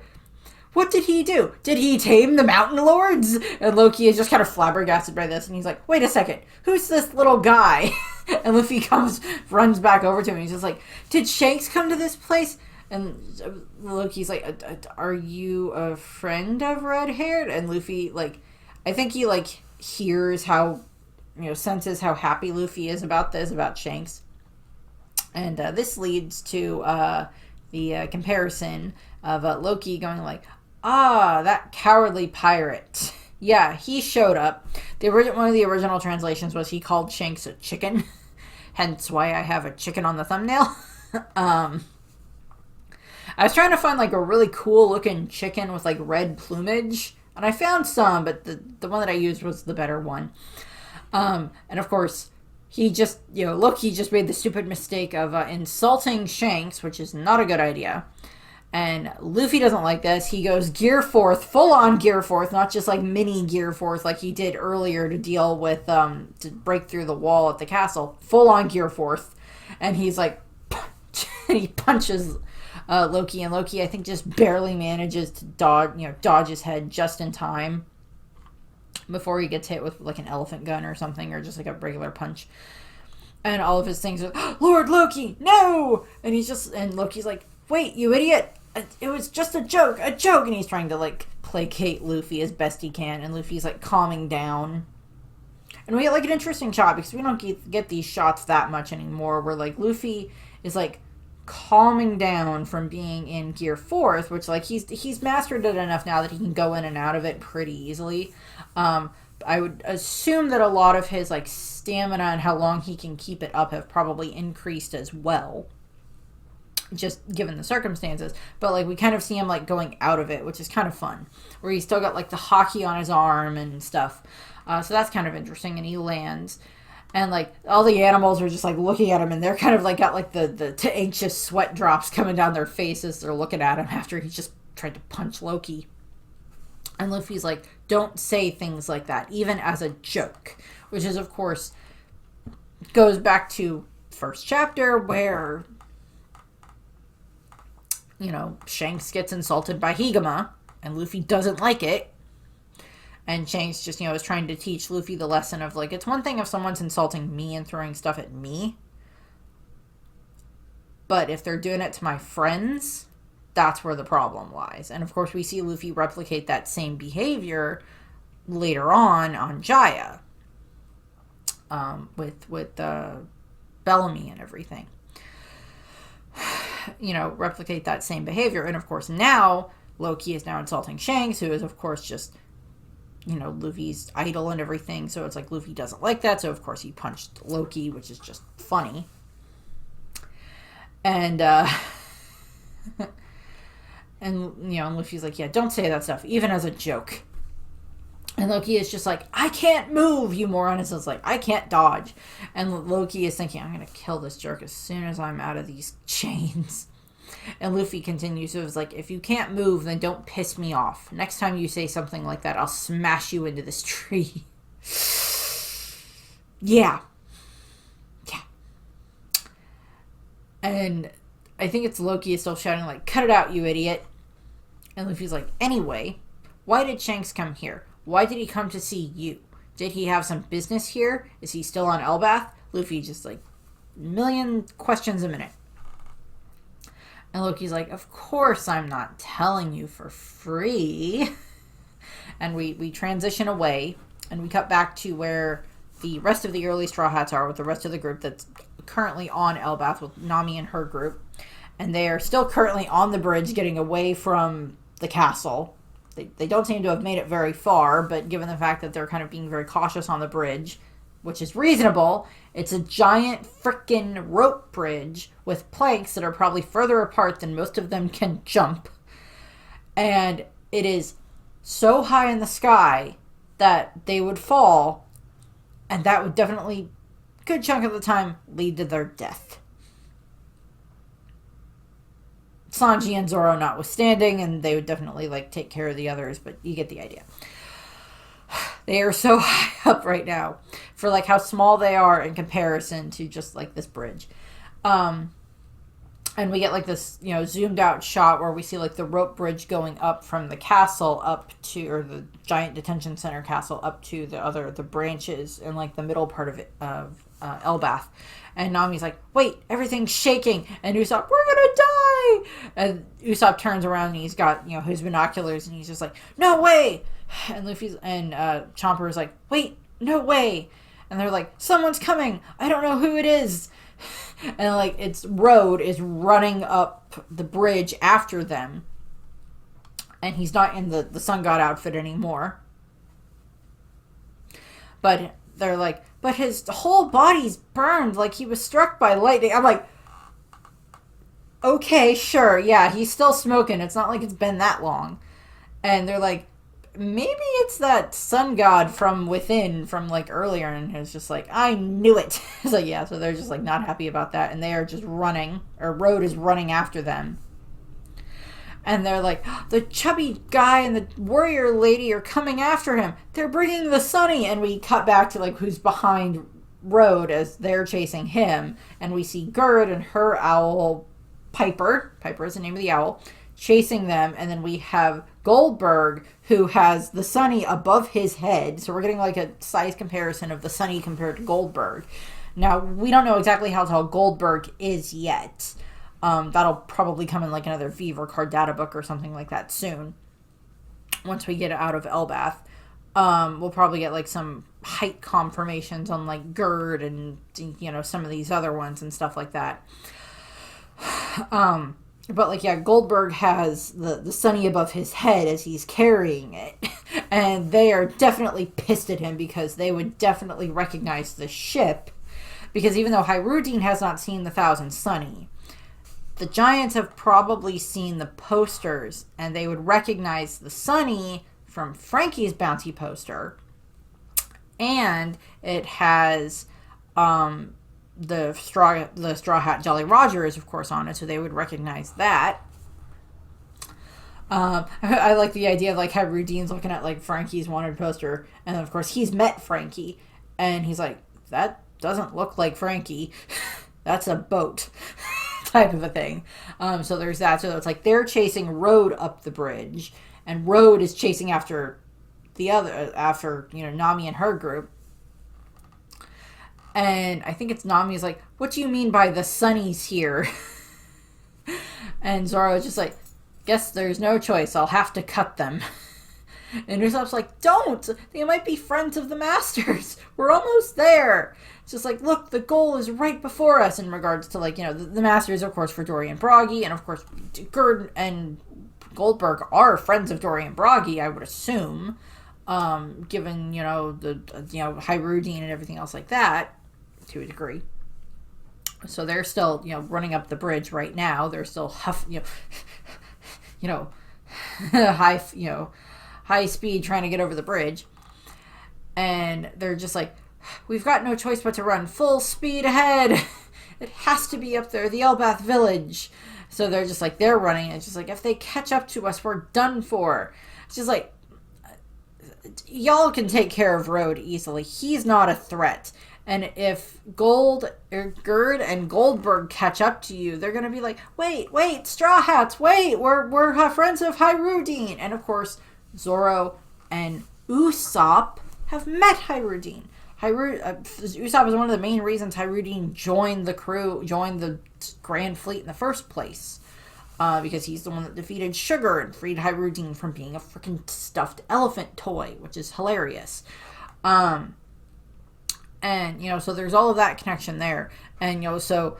what did he do? Did he tame the mountain lords? And Loki is just kind of flabbergasted by this, and he's like, wait a second, who's this little guy? And Luffy runs back over to him, and he's just like, did Shanks come to this place? And Loki's like, are you a friend of Red Haired? And Luffy, like, I think he like hears how, senses how happy Luffy is about this, about Shanks. And this leads to the comparison of Loki going like, that cowardly pirate. Yeah, he showed up. One of the original translations was he called Shanks a chicken. Hence why I have a chicken on the thumbnail. I was trying to find like a really cool looking chicken with like red plumage. And I found some, but the one that I used was the better one. And of course, he just, Loki just made the stupid mistake of insulting Shanks, which is not a good idea. And Luffy doesn't like this. He goes Gear Forth, full on Gear Forth, not just like mini Gear Forth like he did earlier to deal with, to break through the wall at the castle. Full on Gear Forth. And he's like, and he punches Loki, and Loki, I think, just barely manages to dodge his head just in time before he gets hit with like an elephant gun or something, or just like a regular punch. And all of his things are, Lord Loki, no! And Loki's like, wait, you idiot! It was just a joke! And he's trying to like placate Luffy as best he can, and Luffy's like calming down. And we get like an interesting shot, because we don't get these shots that much anymore, where like Luffy is like calming down from being in Gear Forth, which like he's mastered it enough now that he can go in and out of it pretty easily. I would assume that a lot of his like stamina and how long he can keep it up have probably increased as well, just given the circumstances. But like we kind of see him like going out of it, which is kind of fun, where he's still got like the hockey on his arm and stuff. So that's kind of interesting. And he lands, and like all the animals are just like looking at him, and they're kind of like got like the anxious sweat drops coming down their faces. They're looking at him after he just tried to punch Loki. And Luffy's like, don't say things like that, even as a joke. Which is, of course, goes back to first chapter where, Shanks gets insulted by Higama, and Luffy doesn't like it. And Shanks just, is trying to teach Luffy the lesson of, like, it's one thing if someone's insulting me and throwing stuff at me. But if they're doing it to my friends, that's where the problem lies. And of course, we see Luffy replicate that same behavior later on Jaya, with Bellamy and everything. Replicate that same behavior. And of course, now Loki is now insulting Shanks, who is of course just, Luffy's idol and everything. So it's like Luffy doesn't like that. So of course he punched Loki, which is just funny. And and Luffy's like, yeah, don't say that stuff, even as a joke. And Loki is just like, I can't move, you moron. And so it's like, I can't dodge. And Loki is thinking, I'm going to kill this jerk as soon as I'm out of these chains. And Luffy continues, so it's like, if you can't move, then don't piss me off. Next time you say something like that, I'll smash you into this tree. Yeah. Yeah. And I think it's Loki is still shouting, like, cut it out, you idiot. And Luffy's like, anyway, why did Shanks come here? Why did he come to see you? Did he have some business here? Is he still on Elbaf? Luffy just like, million questions a minute. And Loki's like, of course I'm not telling you for free. And we transition away, and we cut back to where the rest of the early Straw Hats are with the rest of the group that's currently on Elbaf with Nami and her group. And they are still currently on the bridge getting away from the castle. They don't seem to have made it very far, but given the fact that they're kind of being very cautious on the bridge, which is reasonable, it's a giant frickin' rope bridge with planks that are probably further apart than most of them can jump. And it is so high in the sky that they would fall, and that would definitely, a good chunk of the time, lead to their death. Sanji and Zoro notwithstanding, and they would definitely like take care of the others, but you get the idea. They are so high up right now for like how small they are in comparison to just like this bridge. And we get like this, you know, zoomed out shot where we see like the rope bridge going up from the castle up to, or the giant detention center castle up to the branches in like the middle part of it, of Elbaf. And Nami's like, wait, everything's shaking. And Usopp, we're gonna die! And Usopp turns around and he's got, you know, his binoculars and he's just like, no way! And Luffy's, and Chomper's like, wait, no way! And they're like, someone's coming! I don't know who it is! And like, it's Road is running up the bridge after them. And he's not in the Sun God outfit anymore. But they're like, but his whole body's burned like he was struck by lightning. I'm like, okay, sure, yeah, he's still smoking. It's not like it's been that long. And they're like, maybe it's that sun god from within from like earlier. And it's just like, I knew it. It's like, yeah, so they're just like not happy about that. And they are just running, or Road is running after them. And they're like, the chubby guy and the warrior lady are coming after him. They're bringing the Sunny. And we cut back to like who's behind Road as they're chasing him. And we see Gerd and her owl Piper. Piper is the name of the owl. Chasing them. And then we have Goldberg, who has the Sunny above his head. So we're getting like a size comparison of the Sunny compared to Goldberg. Now, we don't know exactly how tall Goldberg is yet. That'll probably come in like another Viva card data book or something like that soon. Once we get out of Elbaf. We'll probably get like some height confirmations on like Gerd and, you know, some of these other ones and stuff like that. But like, yeah, Goldberg has the Sunny above his head as he's carrying it. And they are definitely pissed at him because they would definitely recognize the ship. Because even though Hyrule has not seen the Thousand Sunny, the Giants have probably seen the posters, and they would recognize the Sunny from Frankie's bounty poster. And it has the Straw Hat Jolly Roger is, of course, on it, so they would recognize that. I like the idea of like how Rudine's looking at like Frankie's wanted poster, and then, of course, he's met Frankie, and he's like, that doesn't look like Frankie. That's a boat. Type of a thing. So there's that. So it's like they're chasing Road up the bridge, and Road is chasing after the other, after, you know, Nami and her group. And I think it's Nami's like, what do you mean by the Sunnies here? And Zoro's just like, guess there's no choice. I'll have to cut them. And Usopp's like, don't! They might be friends of the Masters. We're almost there. It's just like, look, the goal is right before us in regards to, like, you know, the Masters, of course, for Dorian Broggy. And, of course, Gerd and Goldberg are friends of Dorian Broggy, I would assume. Given, you know, Hyrule and everything else like that, to a degree. So they're still, you know, running up the bridge right now. They're still high speed trying to get over the bridge. And they're just like, we've got no choice but to run full speed ahead. It has to be up there, the Elbath village. So they're just like, they're running. It's just like, if they catch up to us, we're done for. It's just like, y'all can take care of Road easily. He's not a threat. And if Gerd and Goldberg catch up to you, they're going to be like, wait, Straw Hats, wait, we're friends of Hyrule. And of course, Zoro and Usopp have met Hyrule. Usopp was one of the main reasons Hyrule joined the Grand Fleet in the first place. Because he's the one that defeated Sugar and freed Hyrule from being a freaking stuffed elephant toy, which is hilarious. And, so there's all of that connection there. And, so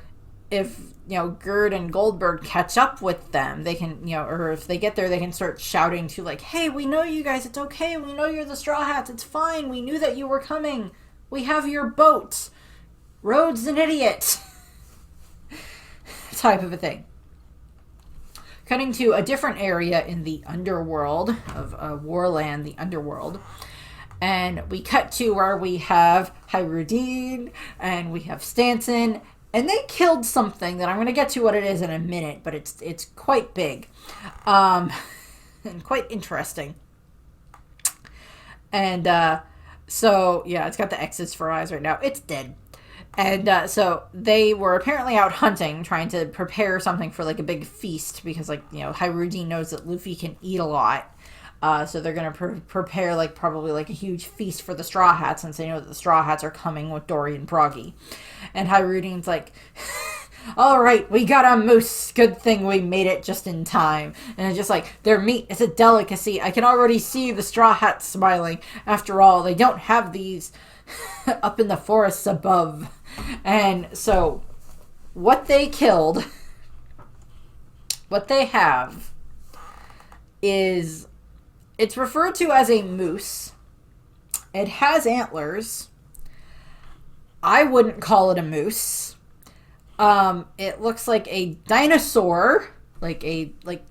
if, Gerd and Goldberg catch up with them, they can, or if they get there, they can start shouting to, like, hey, we know you guys, it's okay, we know you're the Straw Hats, it's fine, we knew that you were coming, we have your boat, Rhodes an idiot, type of a thing. Cutting to a different area in the underworld of Warland, the underworld. And we cut to where we have Hyrule and we have Stanson. And they killed something that I'm going to get to what it is in a minute. But it's quite big. And quite interesting. And so, yeah, it's got the X's for eyes right now. It's dead. And so they were apparently out hunting, trying to prepare something for, like, a big feast. Because, like, Hyrule knows that Luffy can eat a lot. So they're going to prepare, like, probably, like, a huge feast for the Straw Hats, since they know that the Straw Hats are coming with Dory and Froggy. And Hyrule's like, all right, we got a moose. Good thing we made it just in time. And it's just like, their meat is a delicacy. I can already see the Straw Hats smiling. After all, they don't have these up in the forests above. And so what they killed, what they have is, it's referred to as a moose. It has antlers. I wouldn't call it a moose. It looks like a dinosaur, like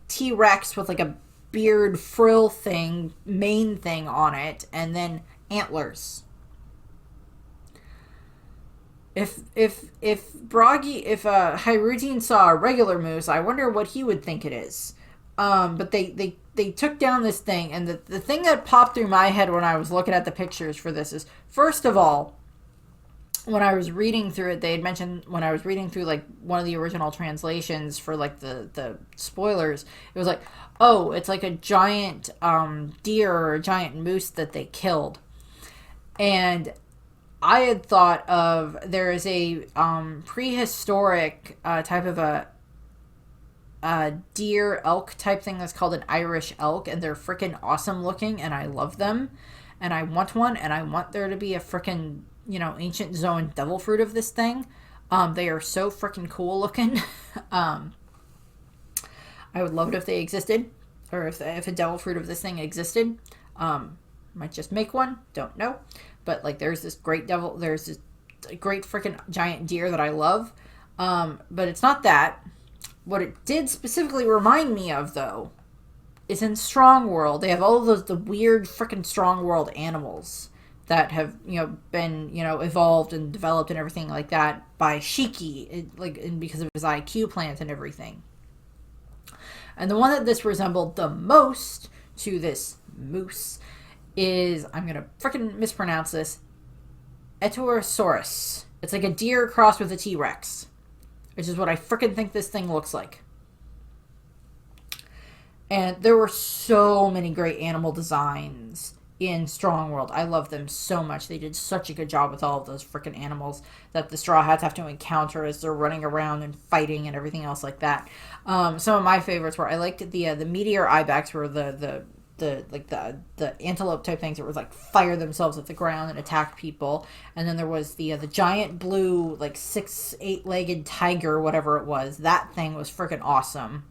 T-Rex with like a beard frill thing, mane thing on it, and then antlers. If Hyrule saw a regular moose, I wonder what he would think it is. But they took down this thing, and the thing that popped through my head when I was looking at the pictures for this is, first of all, when I was reading through it, they had mentioned, when I was reading through, like, one of the original translations for, like, the spoilers, it was like, oh, it's like a giant deer or a giant moose that they killed. And I had thought of, there is a prehistoric type of a deer elk type thing that's called an Irish elk, and they're freaking awesome looking, and I love them, and I want one, and I want there to be a freaking, ancient Zoan devil fruit of this thing. They are so freaking cool looking. I would love it if they existed, or if a devil fruit of this thing existed. Might just make one, don't know. But, like, there's this great freaking giant deer that I love. But it's not that. What it did specifically remind me of, though, is in Strong World. They have all of the weird freaking Strong World animals that have, been, evolved and developed and everything like that by Shiki, and because of his IQ plant and everything. And the one that this resembled the most to this moose is, I'm going to freaking mispronounce this, Etosaurus. It's like a deer crossed with a T-Rex, which is what I freaking think this thing looks like. And there were so many great animal designs in Strong World. I love them so much. They did such a good job with all of those freaking animals that the Straw Hats have to encounter as they're running around and fighting and everything else like that. Some of my favorites were, I liked the Meteor Ibex, were the antelope type things that would, like, fire themselves at the ground and attack people. And then there was the giant blue, like, 8-legged tiger, whatever it was. That thing was freaking awesome.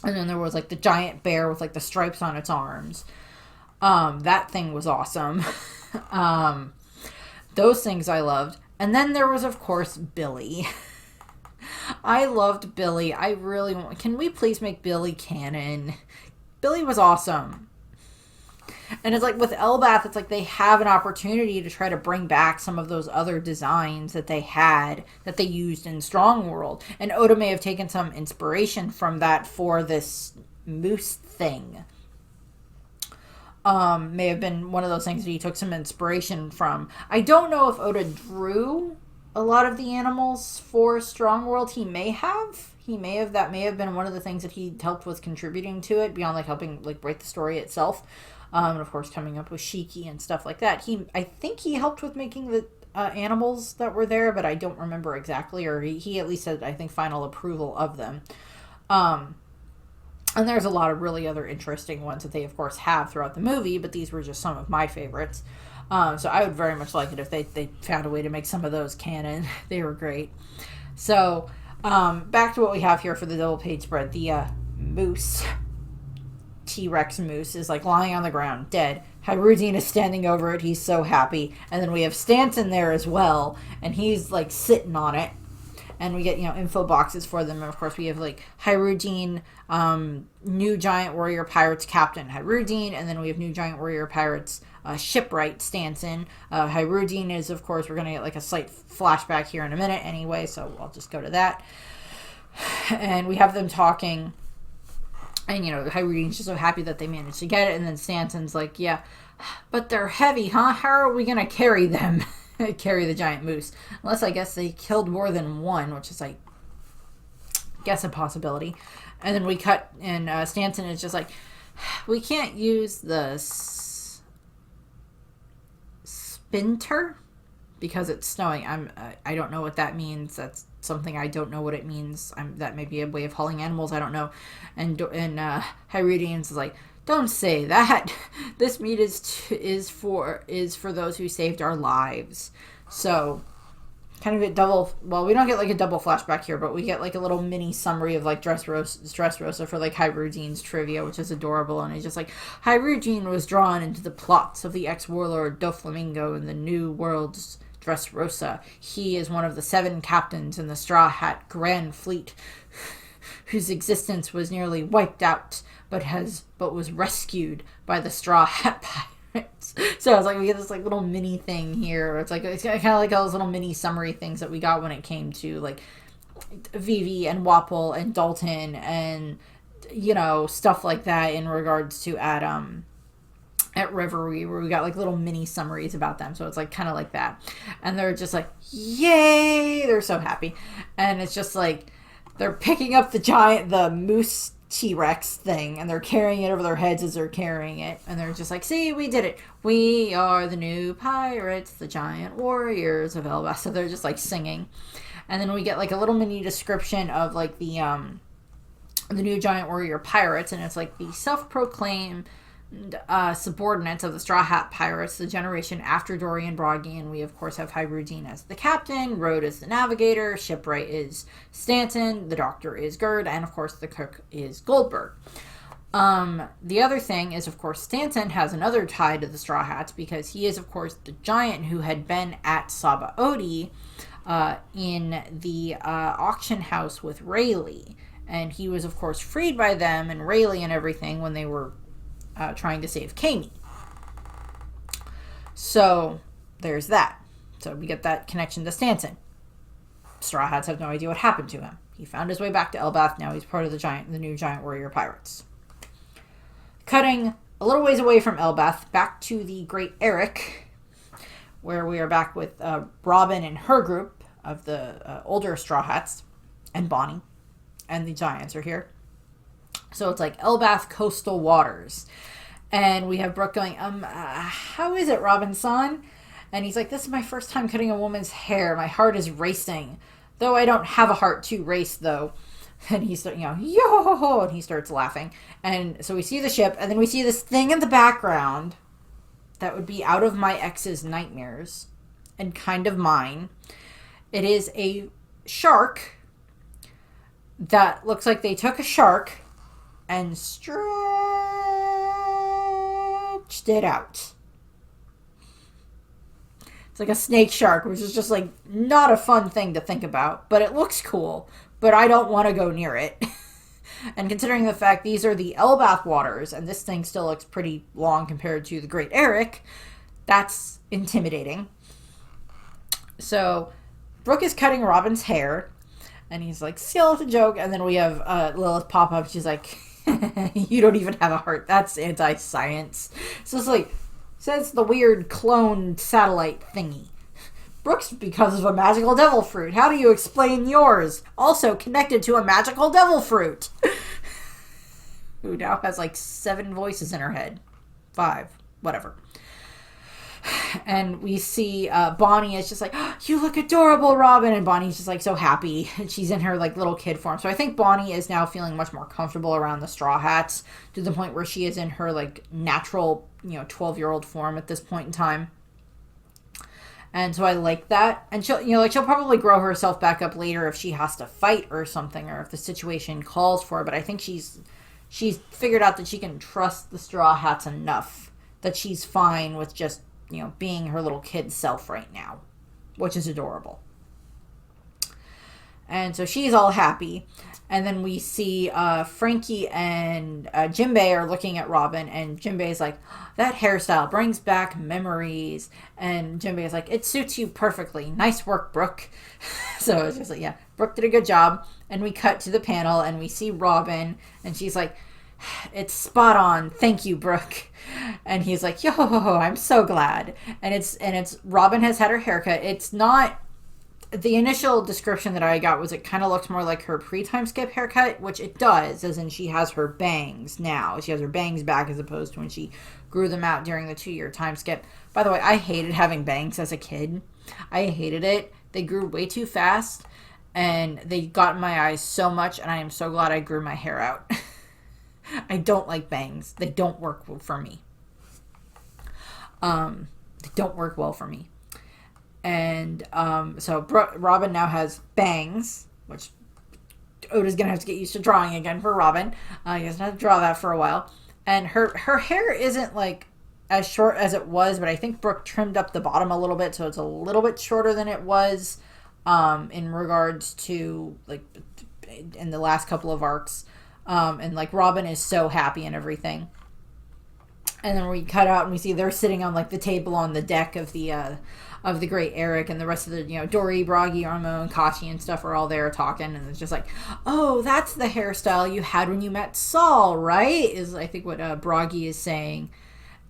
And then there was, like, the giant bear with, like, the stripes on its arms. That thing was awesome. Those things I loved. And then there was, of course, Billy. I loved Billy. I really want... Can we please make Billy canon? Billy was awesome. And it's like with Elbath, it's like they have an opportunity to try to bring back some of those other designs that they had that they used in Strong World. And Oda may have taken some inspiration from that for this moose thing. May have been one of those things that he took some inspiration from. I don't know if Oda drew a lot of the animals for Strong World. He may have. That may have been one of the things that he helped with contributing to it, beyond like helping like write the story itself. And of course coming up with Shiki and stuff like that. I think he helped with making the animals that were there, but I don't remember exactly, or he at least had, I think, final approval of them. And there's a lot of really other interesting ones that they, of course, have throughout the movie, but these were just some of my favorites. So I would very much like it if they found a way to make some of those canon. They were great. So, back to what we have here for the double page spread. The moose, T-Rex moose, is like lying on the ground, dead. Hyrule is standing over it. He's so happy. And then we have Stanton there as well, and he's like sitting on it. And we get, info boxes for them. And of course, we have like Hyrule, New Giant Warrior Pirates Captain Hyrule, and then we have New Giant Warrior Pirates Shipwright Stanton. Hyrule is, of course, we're going to get like a slight flashback here in a minute anyway, so I'll just go to that. And we have them talking, and, Hyrule's just so happy that they managed to get it, and then Stanton's like, yeah, but they're heavy, huh? How are we going to carry them? Carry the giant moose. Unless, I guess, they killed more than one, which is, I guess, a possibility. And then we cut, and Stanton is just like, we can't use the spinter because it's snowing. I don't know what that means. That's something I don't know what it means. That may be a way of hauling animals. I don't know. And Hyrudians is like, don't say that. This meat is for those who saved our lives. So, kind of a double. Well, we don't get like a double flashback here, but we get like a little mini summary of like Dressrosa for like Hyrudine's trivia, which is adorable. And it's just like Hyrule was drawn into the plots of the ex-warlord Doflamingo in the New World's Dressrosa. He is one of the 7 captains in the Straw Hat Grand Fleet, whose existence was nearly wiped out, but was rescued by the Straw Hat Pirates. So it's like we get this like little mini thing here. It's kind of like all those little mini summary things that we got when it came to like Vivi and Wapol and Dalton and stuff like that in regards to at Reverie, where we got like little mini summaries about them. So it's like kind of like that, and they're just like, yay, they're so happy. And it's just like they're picking up the moose T-Rex thing, and they're carrying it over their heads as they're carrying it, and they're just like, see, we did it, we are the new pirates, the giant warriors of Elbaf. So they're just like singing. And then we get like a little mini description of like the new giant warrior pirates, and it's like the self-proclaimed subordinates of the Straw Hat Pirates, the generation after Dorian Broggy. And we of course have Hyrule as the captain, Rhodes as the navigator, Shipwright is Stanton, the doctor is Gerd, and of course the cook is Goldberg. The other thing is, of course, Stanton has another tie to the Straw Hats because he is, of course, the giant who had been at Sabaody in the auction house with Rayleigh. And he was, of course, freed by them and Rayleigh and everything when they were trying to save Kami. So there's that. So we get that connection to Stanton. Straw Hats have no idea what happened to him. He found his way back to Elbaf. Now he's part of the new giant warrior pirates. Cutting a little ways away from Elbaf, back to the Great Eric, where we are back with Robin and her group of the older Straw Hats, and Bonnie, and the giants are here. So it's like Elbaf coastal waters. And we have Brooke going, how is it, Robinson? And he's like, this is my first time cutting a woman's hair. My heart is racing. Though I don't have a heart to race, though. And he's, yo, and he starts laughing. And so we see the ship, and then we see this thing in the background that would be out of my ex's nightmares and kind of mine. It is a shark that looks like they took a shark and stretched it out. It's like a snake shark, which is just like not a fun thing to think about, but it looks cool, but I don't want to go near it. And considering the fact these are the Elbath waters, and this thing still looks pretty long compared to the Great Eric, that's intimidating. So Brooke is cutting Robin's hair, and he's like, still a joke. And then we have Lilith pop up. She's like, you don't even have a heart. That's anti-science. So it's like, says the weird clone satellite thingy. Brooks, because of a magical devil fruit. How do you explain yours? Also connected to a magical devil fruit. Who now has like 7 voices in her head. 5. Whatever. And we see Bonnie is just like, oh, you look adorable, Robin. And Bonnie's just like so happy. She's in her like little kid form. So I think Bonnie is now feeling much more comfortable around the Straw Hats to the point where she is in her like natural, 12-year-old form at this point in time. And so I like that. And she'll probably grow herself back up later if she has to fight or something, or if the situation calls for it. But I think she's figured out that she can trust the Straw Hats enough that she's fine with just, being her little kid self right now, which is adorable. And so she's all happy. And then we see Frankie and Jinbei are looking at Robin, and Jinbei's like, that hairstyle brings back memories. And Jinbei's like, it suits you perfectly. Nice work, Brooke. So it's just like, yeah, Brooke did a good job. And we cut to the panel, and we see Robin, and she's like, it's spot on. Thank you, Brooke. And he's like, yo, I'm so glad. And it's Robin has had her haircut. It's not... The initial description that I got was it kind of looks more like her pre-time skip haircut, which it does, as in she has her bangs now. She has her bangs back as opposed to when she grew them out during the 2-year time skip. By the way, I hated having bangs as a kid. I hated it. They grew way too fast, and they got in my eyes so much, and I am so glad I grew my hair out. I don't like bangs. They don't work for me. They don't work well for me. And so Robin now has bangs, which Oda's going to have to get used to drawing again for Robin. He hasn't had to draw that for a while. And her hair isn't like as short as it was, but I think Brooke trimmed up the bottom a little bit, so it's a little bit shorter than it was in regards to like in the last couple of arcs. And like Robin is so happy and everything. And then we cut out and we see they're sitting on like the table on the deck of the Great Eric, and the rest of the, Dory, Bragi, Armo, and Kashi and stuff are all there talking, and it's just like, oh, that's the hairstyle you had when you met Saul, right? Is I think what Bragi is saying,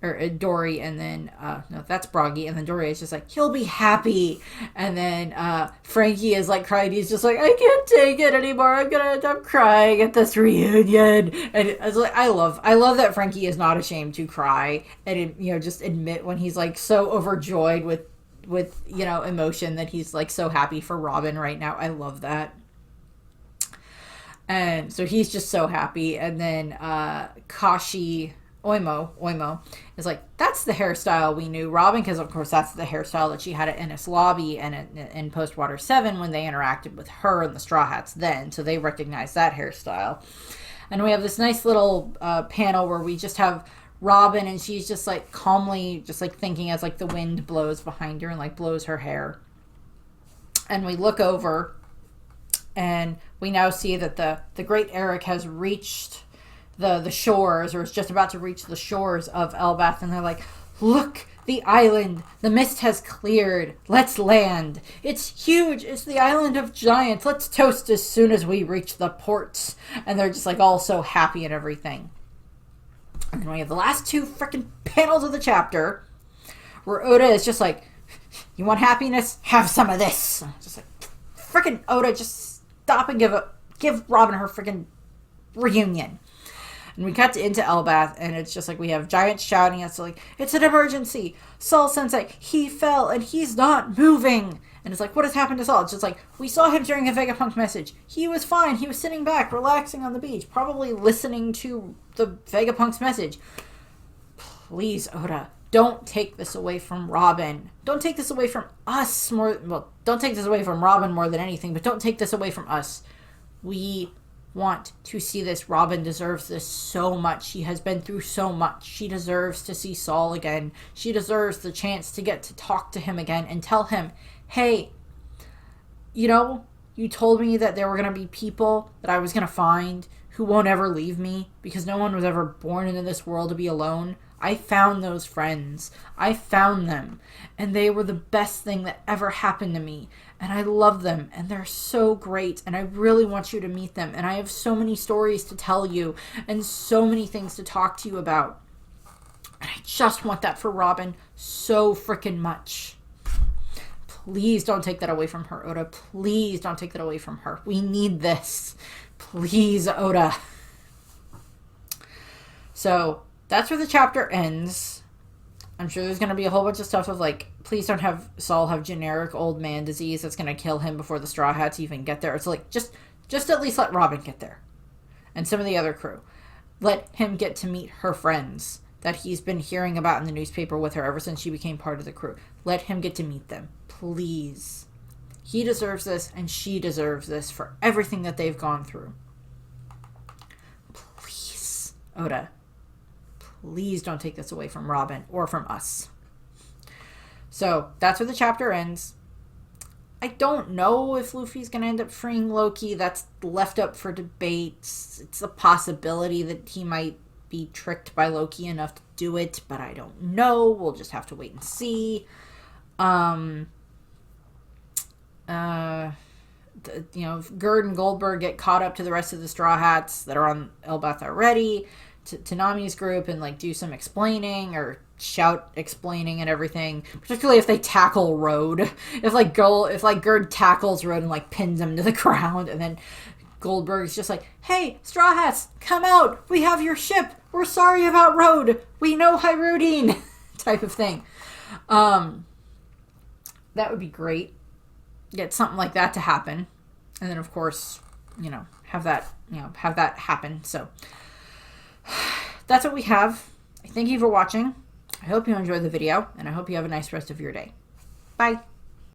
or Dory, and then, no, that's Bragi, and then Dory is just like, he'll be happy, and then Frankie is like crying, he's just like, I can't take it anymore, I'm gonna end up crying at this reunion, and it's like, I love that Frankie is not ashamed to cry, and, just admit when he's like so overjoyed with emotion that he's like so happy for Robin right now. I love that. And so he's just so happy. And then Kashi Oimo is like, that's the hairstyle we knew Robin, because of course that's the hairstyle that she had at Ennis Lobby and in Postwater 7 when they interacted with her and the Straw Hats then, so they recognized that hairstyle. And we have this nice little panel where we just have Robin, and she's just like calmly just like thinking as like the wind blows behind her and like blows her hair. And we look over, and we now see that the Great Eric has reached the shores, or is just about to reach the shores of Elbath, and they're like, look, the island, the mist has cleared, let's land, it's huge, it's the island of giants, let's toast as soon as we reach the ports. And they're just like all so happy and everything. And then we have the last 2 freaking panels of the chapter where Oda is just like, you want happiness? Have some of this. Just like, freaking Oda, just stop and give Robin her freaking reunion. And we cut into Elbath, and it's just like we have giants shouting at us like, it's an emergency. Saul Sensei, he fell and he's not moving. And it's like, what has happened to Saul? It's just like, we saw him during a Vegapunk message. He was fine. He was sitting back, relaxing on the beach, probably listening to the Vegapunk's message. Please, Oda, don't take this away from Robin. Don't take this away from us more. Well, don't take this away from Robin more than anything, but don't take this away from us. We want to see this. Robin deserves this so much. She has been through so much. She deserves to see Saul again. She deserves the chance to get to talk to him again and tell him, hey, you told me that there were going to be people that I was going to find who won't ever leave me because no one was ever born into this world to be alone. I found those friends. I found them. And they were the best thing that ever happened to me. And I love them. And they're so great. And I really want you to meet them. And I have so many stories to tell you. And so many things to talk to you about. And I just want that for Robin so freaking much. Please don't take that away from her, Oda. Please don't take that away from her. We need this. Please, Oda. So that's where the chapter ends. I'm sure there's going to be a whole bunch of stuff of like, please don't have Saul have generic old man disease that's going to kill him before the Straw Hats even get there. It's like, just at least let Robin get there. And some of the other crew. Let him get to meet her friends that he's been hearing about in the newspaper with her ever since she became part of the crew. Let him get to meet them. Please. He deserves this, and she deserves this for everything that they've gone through. Please, Oda. Please don't take this away from Robin or from us. So, that's where the chapter ends. I don't know if Luffy's going to end up freeing Loki. That's left up for debate. It's a possibility that he might be tricked by Loki enough to do it, but I don't know. We'll just have to wait and see. Gerd and Goldberg get caught up to the rest of the Straw Hats that are on Elbaf already, to Nami's group, and like do some explaining or shout explaining and everything. Particularly if they tackle Road. If Gerd tackles Road and like pins him to the ground, and then Goldberg's just like, "Hey, Straw Hats, come out! We have your ship. We're sorry about Road. We know Hyrudine," type of thing. That would be great. Get something like that to happen. And then, of course, have that happen. So, that's what we have. Thank you for watching. I hope you enjoyed the video, and I hope you have a nice rest of your day. Bye.